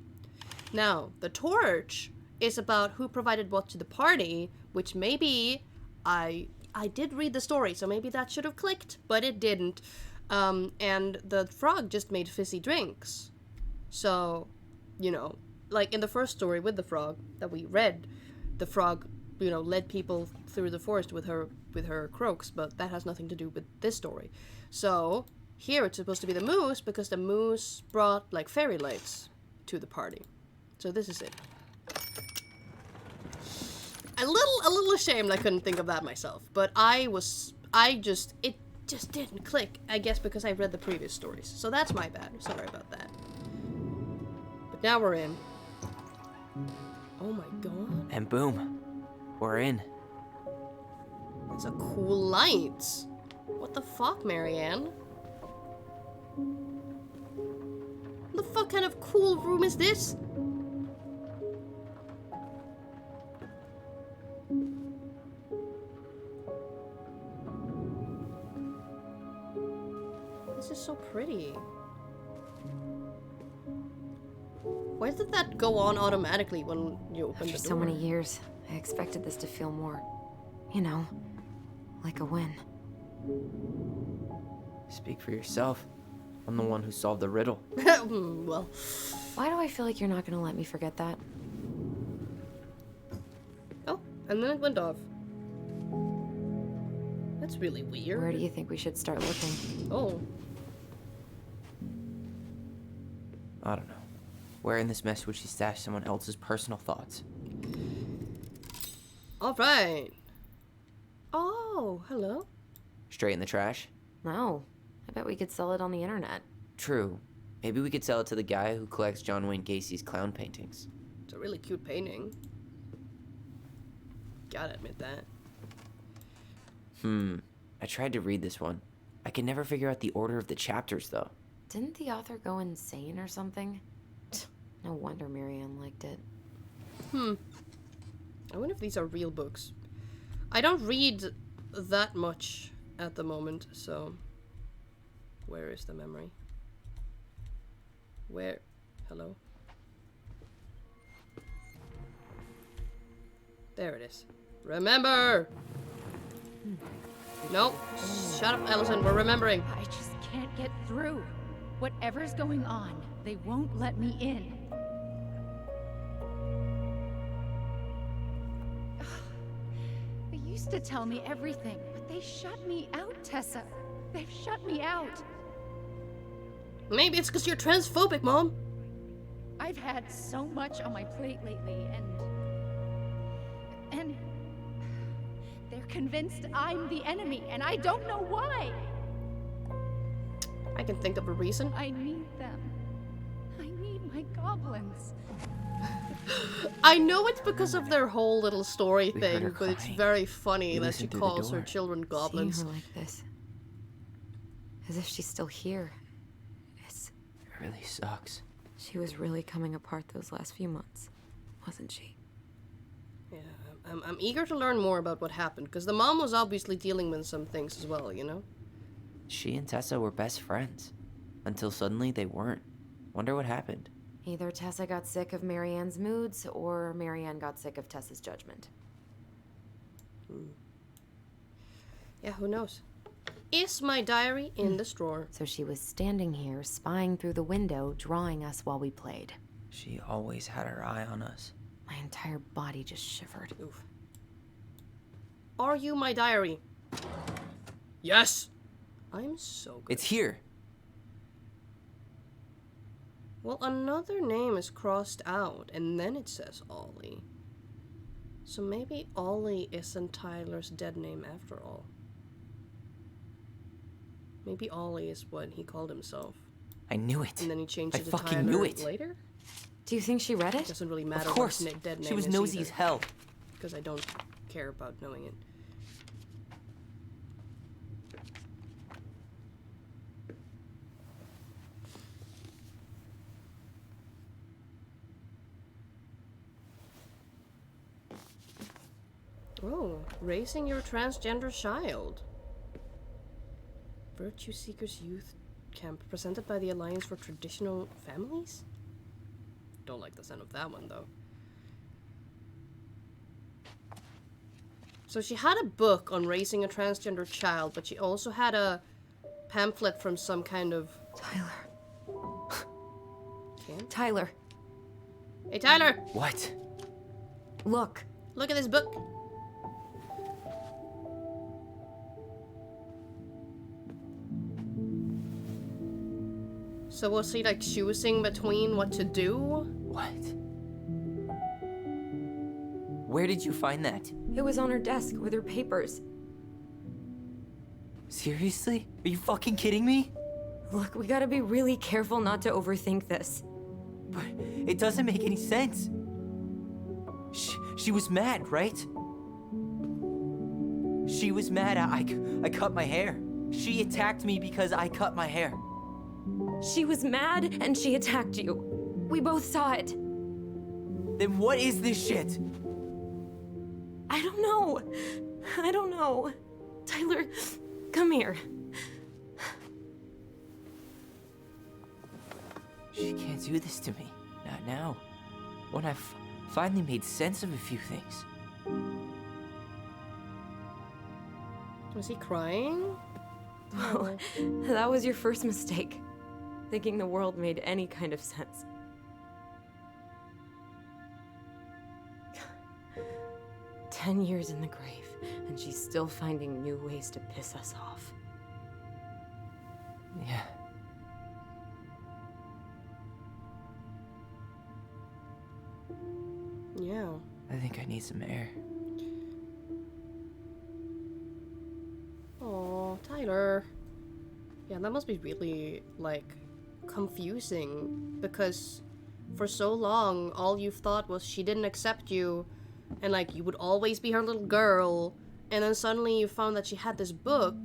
Now, the torch is about who provided what to the party, which maybe I did read the story, so maybe that should have clicked, but it didn't. And the frog just made fizzy drinks. So, you know, like in the first story with the frog that we read, the frog, you know, led people through the forest with her croaks, but that has nothing to do with this story. So, here it's supposed to be the moose, because the moose brought, like, fairy lights to the party. So this is it. A little ashamed I couldn't think of that myself, but it just didn't click, I guess because I read the previous stories. So that's my bad, sorry about that. But now we're in. Oh my god. and boom, we're in. It's a cool light. What the fuck, Marianne? What the fuck kind of cool room is this? This is so pretty. Why did that go on automatically when you opened After the so door? many years, I expected this to feel more, you know, like a win. Speak for yourself. I'm the one who solved the riddle. Well, Why do I feel like you're not gonna let me forget that? oh, and then it went off. That's really weird. Where do you think we should start looking? Oh, I don't know. Where in this mess would she stash someone else's personal thoughts? all right. Oh, hello. Straight in the trash? No. I bet we could sell it on the internet. True. Maybe we could sell it to the guy who collects John Wayne Gacy's clown paintings. It's a really cute painting. Gotta admit that. I tried to read this one. I could never figure out the order of the chapters, though. Didn't the author go insane or something? No wonder Marianne liked it. I wonder if these are real books. I don't read that much at the moment, so... Where is the memory? Where? Hello? There it is. Remember! Nope. Shut up, Allison. We're remembering. I just can't get through. Whatever's going on, they won't let me in. They used to tell me everything, but they shut me out, Tessa. They've shut me out. Maybe it's because you're transphobic, Mom. I've had so much on my plate lately, and they're convinced I'm the enemy, and I don't know why. I can think of a reason. I need them. I need my goblins. I know it's because of their whole little story We heard thing, her but it's crying. very funny We that she listened through the calls her door. children goblins. Seeing her like this. As if she's still here. It's... It really sucks. She was really coming apart those last few months, wasn't she? Yeah, I'm eager to learn more about what happened, because the mom was obviously dealing with some things as well, you know? She and Tessa were best friends. Until suddenly they weren't. Wonder what happened. Either Tessa got sick of Marianne's moods, or Marianne got sick of Tessa's judgment. Yeah, who knows? Is my diary in this drawer? So she was standing here, spying through the window, drawing us while we played. She always had her eye on us. My entire body just shivered. Oof. Are you my diary? Yes! I'm so good. It's here. Well, another name is crossed out, and then it says Ollie. So maybe Ollie isn't Tyler's dead name after all. Maybe Ollie is what he called himself. I knew it. And then he changed I it to fucking Tyler knew it. later? Do you think she read It it? doesn't really matter Of course. what his dead name She was is nosy either, as hell. because I don't care about knowing it. Oh, raising your transgender child. Virtue Seekers Youth Camp, presented by the Alliance for Traditional Families? Don't like the sound of that one, though. So she had a book on raising a transgender child, but she also had a pamphlet from some kind of... Tyler. camp? Tyler, Hey, Tyler! What? look. Look at this book! So was he, like, choosing between what to do? What? Where did you find that? It was on her desk with her papers. Seriously? Are you fucking kidding me? Look, we gotta be really careful not to overthink this. But it doesn't make any sense. She was mad, right? She was mad I cut my hair. She attacked me because I cut my hair. She was mad and she attacked you. We both saw it. Then what is this shit? I don't know. I don't know. Tyler, come here. She can't do this to me. Not now. When I've finally made sense of a few things. Was he crying? Oh, that was your first mistake. Thinking the world made any kind of sense. "10 years in the grave, and she's still finding new ways to piss us off." Yeah. Yeah. I think I need some air. Oh, Tyler. Yeah, that must be really, like, confusing. Because for so long, all you've thought was she didn't accept you. And, like, you would always be her little girl. And then suddenly you found that she had this book.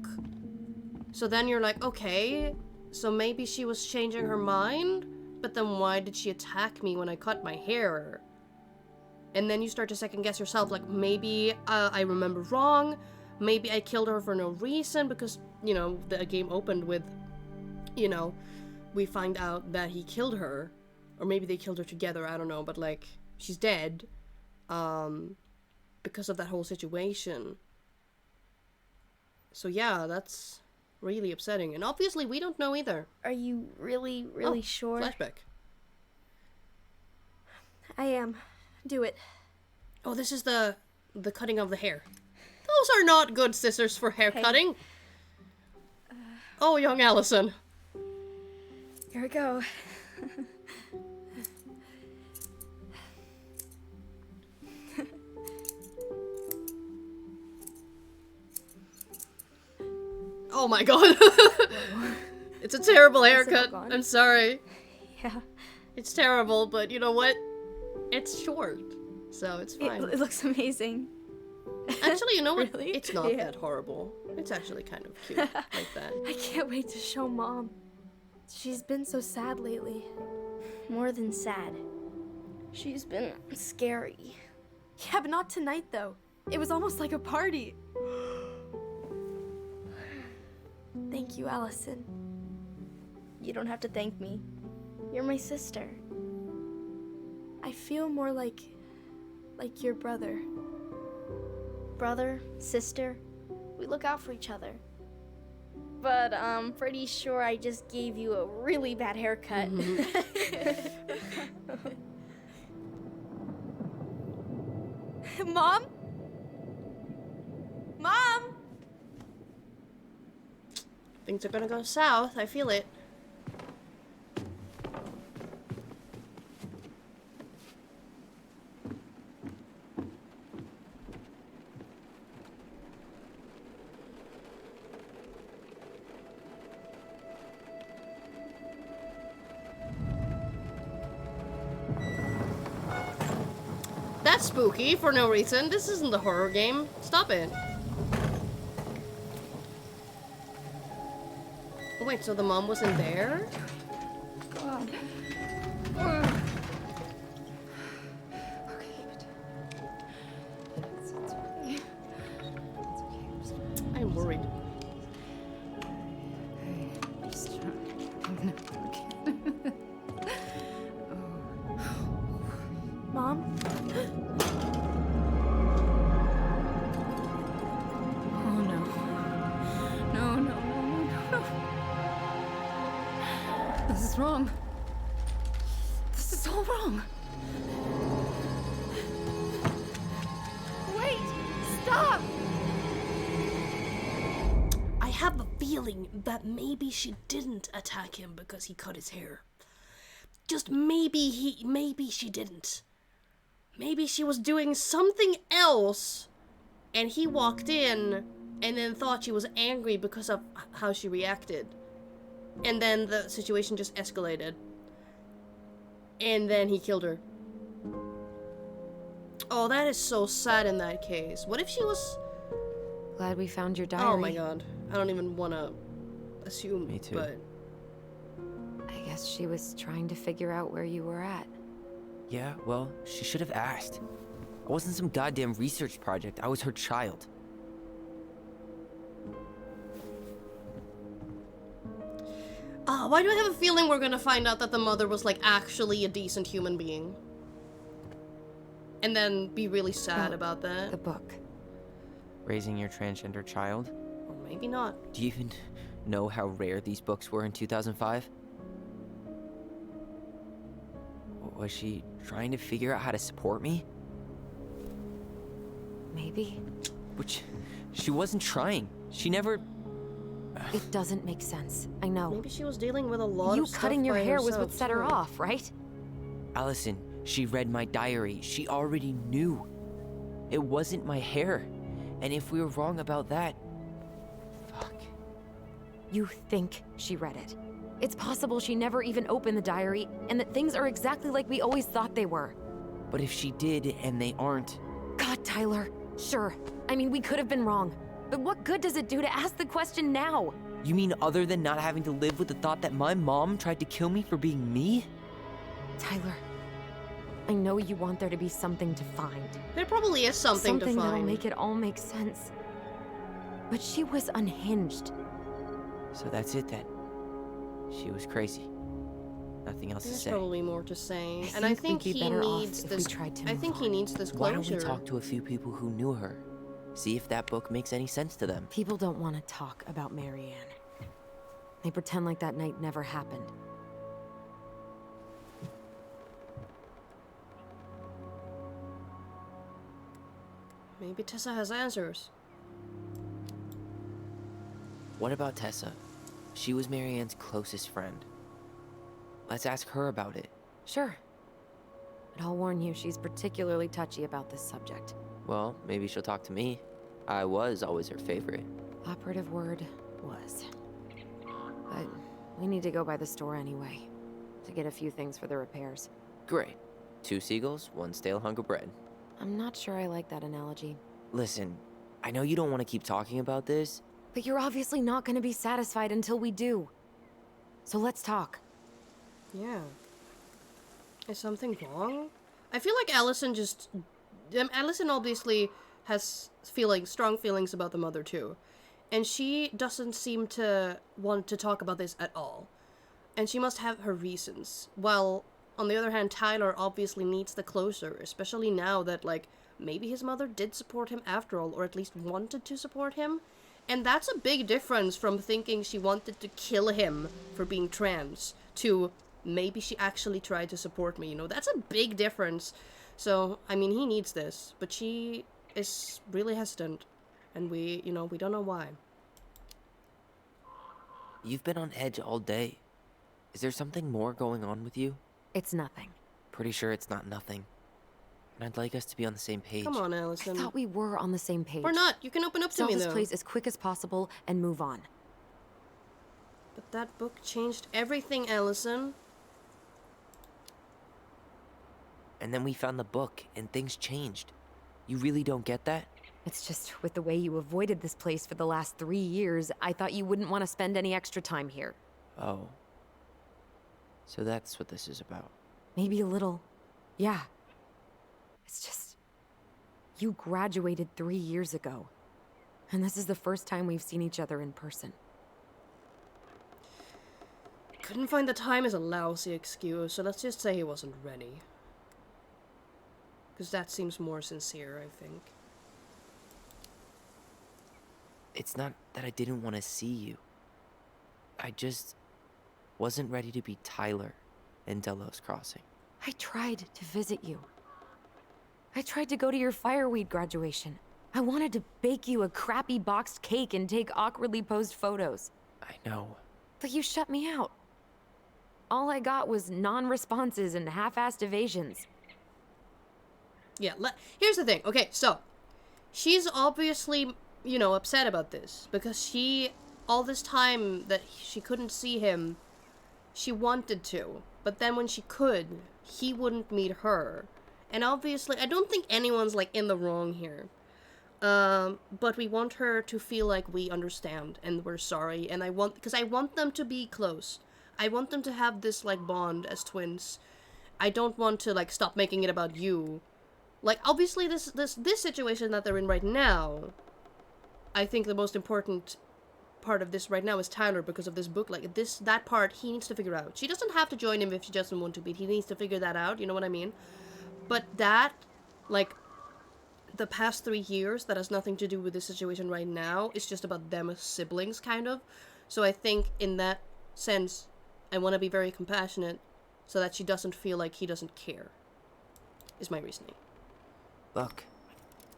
So then you're like, okay, so maybe she was changing her mind? But then why did she attack me when I cut my hair? And then you start to second guess yourself, like, maybe I remember wrong. Maybe I killed her for no reason because, you know, the game opened with, you know, we find out that he killed her. Or maybe they killed her together, I don't know, but, like, she's dead. Because of that whole situation. So yeah, that's really upsetting. And obviously we don't know either. Are you really sure? Flashback. I am. Do it. Oh, this is the cutting of the hair. Those are not good scissors for hair cutting. Oh, young Allison. Here we go. Oh my god. It's a terrible all haircut. gone? I'm sorry. Yeah. It's terrible, but you know what? It's short, so it's fine. It looks amazing. Actually, you know what? Really? It's not Yeah. that horrible. It's actually kind of cute like that. I can't wait to show Mom. She's been so sad lately. More than sad. She's been scary. Yeah, but not tonight, though. It was almost like a party. Thank you, Allison. You don't have to thank me. You're my sister. I feel more like your brother. Brother, sister, we look out for each other. But I'm pretty sure I just gave you a really bad haircut. Mom? Mom? Things are gonna go south. I feel it. That's spooky for no reason. This isn't a horror game. Stop it. Oh, wait, so the mom wasn't there? I'm worried. Mom? Oh no. No, no, no, no, no. This is wrong. This is all wrong. Wait! Stop! I have a feeling that maybe she didn't attack him because he cut his hair. Just maybe she didn't. Maybe she was doing something else, and he walked in and then thought she was angry because of how she reacted. And then the situation just escalated. And then he killed her. Oh, that is so sad in that case. What if she was... Glad we found your diary. Oh my god. I don't even want to assume. Me too. But I guess she was trying to figure out where you were at. Yeah, well, she should have asked. I wasn't some goddamn research project. I was her child. why do I have a feeling we're gonna find out that the mother was like actually a decent human being? And then be really sad Oh, about that. The book. Raising your transgender child? Or maybe not. Do you even know how rare these books were in 2005? Was she trying to figure out how to support me? Maybe. Which, she wasn't trying. She never... It doesn't make sense. I know. Maybe she was dealing with a lot You of stuff cutting your by hair was herself, what set her too. off, right? Allison, she read my diary. She already knew. It wasn't my hair. And if we were wrong about that... Fuck. You think she read it. It's possible she never even opened the diary, and that things are exactly like we always thought they were. But if she did, and they aren't... God, Tyler. Sure. I mean, we could have been wrong. But what good does it do to ask the question now? You mean other than not having to live with the thought that my mom tried to kill me for being me? Tyler, I know you want there to be something to find. There probably is something to that'll find. make it all make sense. But she was unhinged. So that's it then. She was crazy. Nothing else to There's say. probably more to say, and I we'd think be he better off needs if we this. tried to I move think he on. needs this Why closure. don't we talk to a few people who knew her? See if that book makes any sense to them. People don't want to talk about Marianne. They pretend like that night never happened. Maybe Tessa has answers. What about Tessa? She was Marianne's closest friend. Let's ask her about it. Sure. But I'll warn you, she's particularly touchy about this subject. Well, maybe she'll talk to me. I was always her favorite. Operative word was. But we need to go by the store anyway, to get a few things for the repairs. Great. 2 seagulls, 1 stale hunk of bread. I'm not sure I like that analogy. Listen, I know you don't want to keep talking about this. But you're obviously not going to be satisfied until we do. So let's talk. Yeah. Is something wrong? I feel like Allison just... Allison obviously has strong feelings about the mother too. And she doesn't seem to want to talk about this at all. And she must have her reasons. While, on the other hand, Tyler obviously needs the closure. Especially now that, like, maybe his mother did support him after all. Or at least wanted to support him. And that's a big difference from thinking she wanted to kill him for being trans to maybe she actually tried to support me, you know? That's a big difference. So, I mean, he needs this, but she is really hesitant. And we don't know why. You've been on edge all day. Is there something more going on with you? It's nothing. Pretty sure it's not nothing. And I'd like us to be on the same page. Come on, I Allison. thought we were on the same page. We're not. You can open up to Sell me, this though. place as quick as possible and move on. But that book changed everything, Allison. And then we found the book, and things changed. You really don't get that? It's just with the way you avoided this place for the last 3 years, I thought you wouldn't want to spend any extra time here. Oh. So that's what this is about. Maybe a little. Yeah. It's just... You graduated 3 years ago. And this is the first time we've seen each other in person. Couldn't find the time is a lousy excuse, so let's just say he wasn't ready. Because that seems more sincere, I think. It's not that I didn't want to see you. I just wasn't ready to be Tyler in Delos Crossing. I tried to visit you. I tried to go to your fireweed graduation. I wanted to bake you a crappy boxed cake and take awkwardly posed photos. I know. But you shut me out. All I got was non-responses and half-assed evasions. Yeah, here's the thing. Okay, so, she's obviously, upset about this. Because all this time that she couldn't see him, she wanted to. But then when she could, he wouldn't meet her. And obviously, I don't think anyone's, in the wrong here. But we want her to feel like we understand and we're sorry. And because I want them to be close. I want them to have this, like, bond as twins. I don't want to, like, stop making it about you. Like, obviously this situation that they're in right now, I think the most important part of this right now is Tyler because of this book. Like, that part he needs to figure out. She doesn't have to join him if she doesn't want to, but he needs to figure that out, you know what I mean? But that, like, the past 3 years, that has nothing to do with this situation right now. It's just about them as siblings, kind of. So I think in that sense, I want to be very compassionate so that she doesn't feel like he doesn't care, is my reasoning. Look,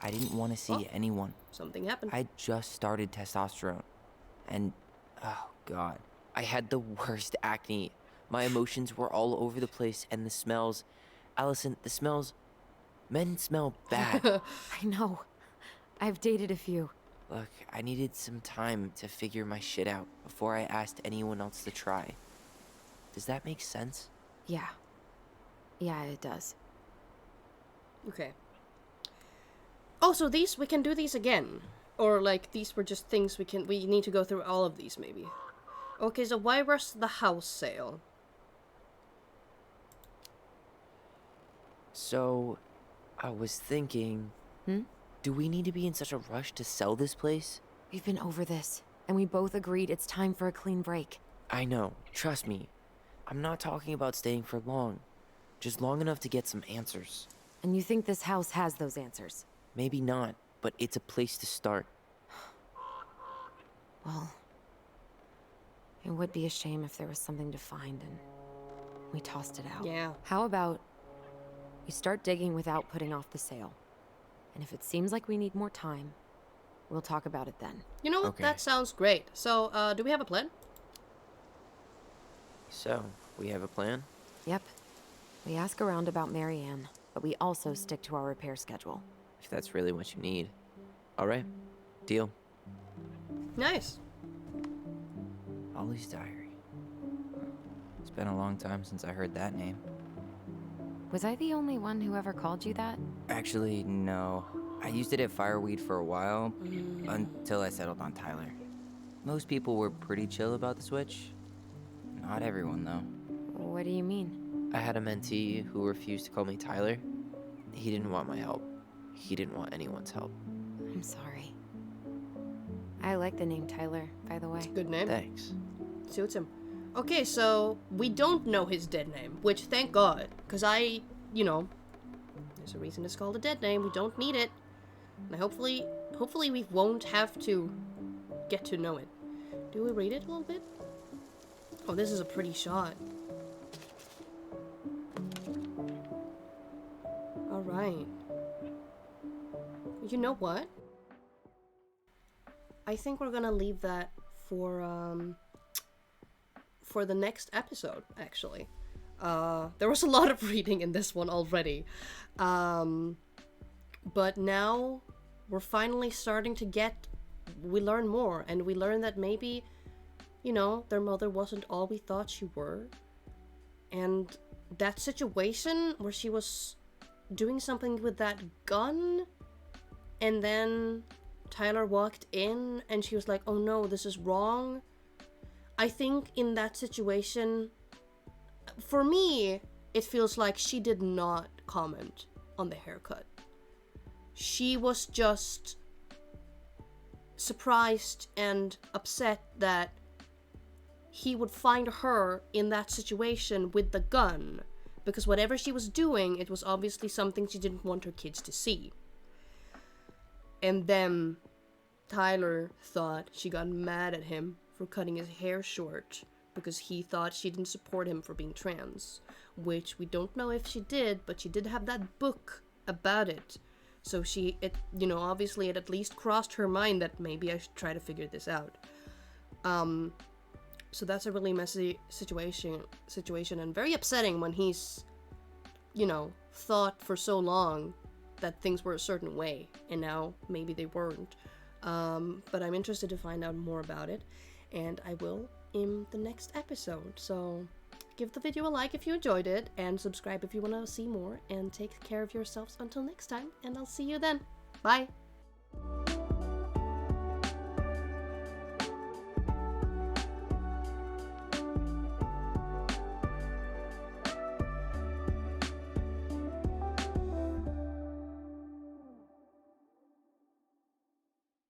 I didn't want to see anyone. Something happened. I just started testosterone. And, oh god, I had the worst acne. My emotions were all over the place, and the smells... Allison, the smells... Men smell bad. I know. I've dated a few. Look, I needed some time to figure my shit out before I asked anyone else to try. Does that make sense? Yeah. Yeah, it does. Okay. Oh, so these, we can do these again. Or, like, these were just things we need to go through all of these, maybe. Okay, so why was the house sale? So, I was thinking... Hmm? Do we need to be in such a rush to sell this place? We've been over this, and we both agreed it's time for a clean break. I know, trust me. I'm not talking about staying for long. Just long enough to get some answers. And you think this house has those answers? Maybe not, but it's a place to start. Well, it would be a shame if there was something to find and we tossed it out. Yeah. How about we start digging without putting off the sale? And if it seems like we need more time, we'll talk about it then. You know what? Okay. That sounds great. So, do we have a plan? So, we have a plan? Yep. We ask around about Marianne, but we also stick to our repair schedule. If that's really what you need. Alright, deal. Nice. Ollie's diary. It's been a long time since I heard that name. Was I the only one who ever called you that? Actually, no. I used it at Fireweed for a while, until I settled on Tyler. Most people were pretty chill about the switch. Not everyone, though. What do you mean? I had a mentee who refused to call me Tyler. He didn't want my help. He didn't want anyone's help. I'm sorry. I like the name Tyler, by the way. Good name. Thanks. Suits him. Okay, so we don't know his dead name, which thank God, because you know, there's a reason it's called a dead name. We don't need it. And hopefully we won't have to get to know it. Do we read it a little bit? Oh, this is a pretty shot. Alright. You know what? I think we're gonna leave that for the next episode, actually. There was a lot of reading in this one already. But now we're finally starting to we learn more, and we learn that maybe, you know, their mother wasn't all we thought she were. And that situation where she was doing something with that gun, and then Tyler walked in and she was like, oh no, this is wrong. I think in that situation, for me, it feels like she did not comment on the haircut. She was just surprised and upset that he would find her in that situation with the gun, because whatever she was doing, it was obviously something she didn't want her kids to see. And then Tyler thought she got mad at him for cutting his hair short because he thought she didn't support him for being trans, which we don't know if she did, but she did have that book about it. So obviously it at least crossed her mind that maybe I should try to figure this out. So that's a really messy situation and very upsetting when he's, thought for so long that things were a certain way, and now maybe they weren't. But I'm interested to find out more about it, and I will in the next episode. So give the video a like if you enjoyed it, and subscribe if you want to see more, and take care of yourselves until next time, and I'll see you then. Bye!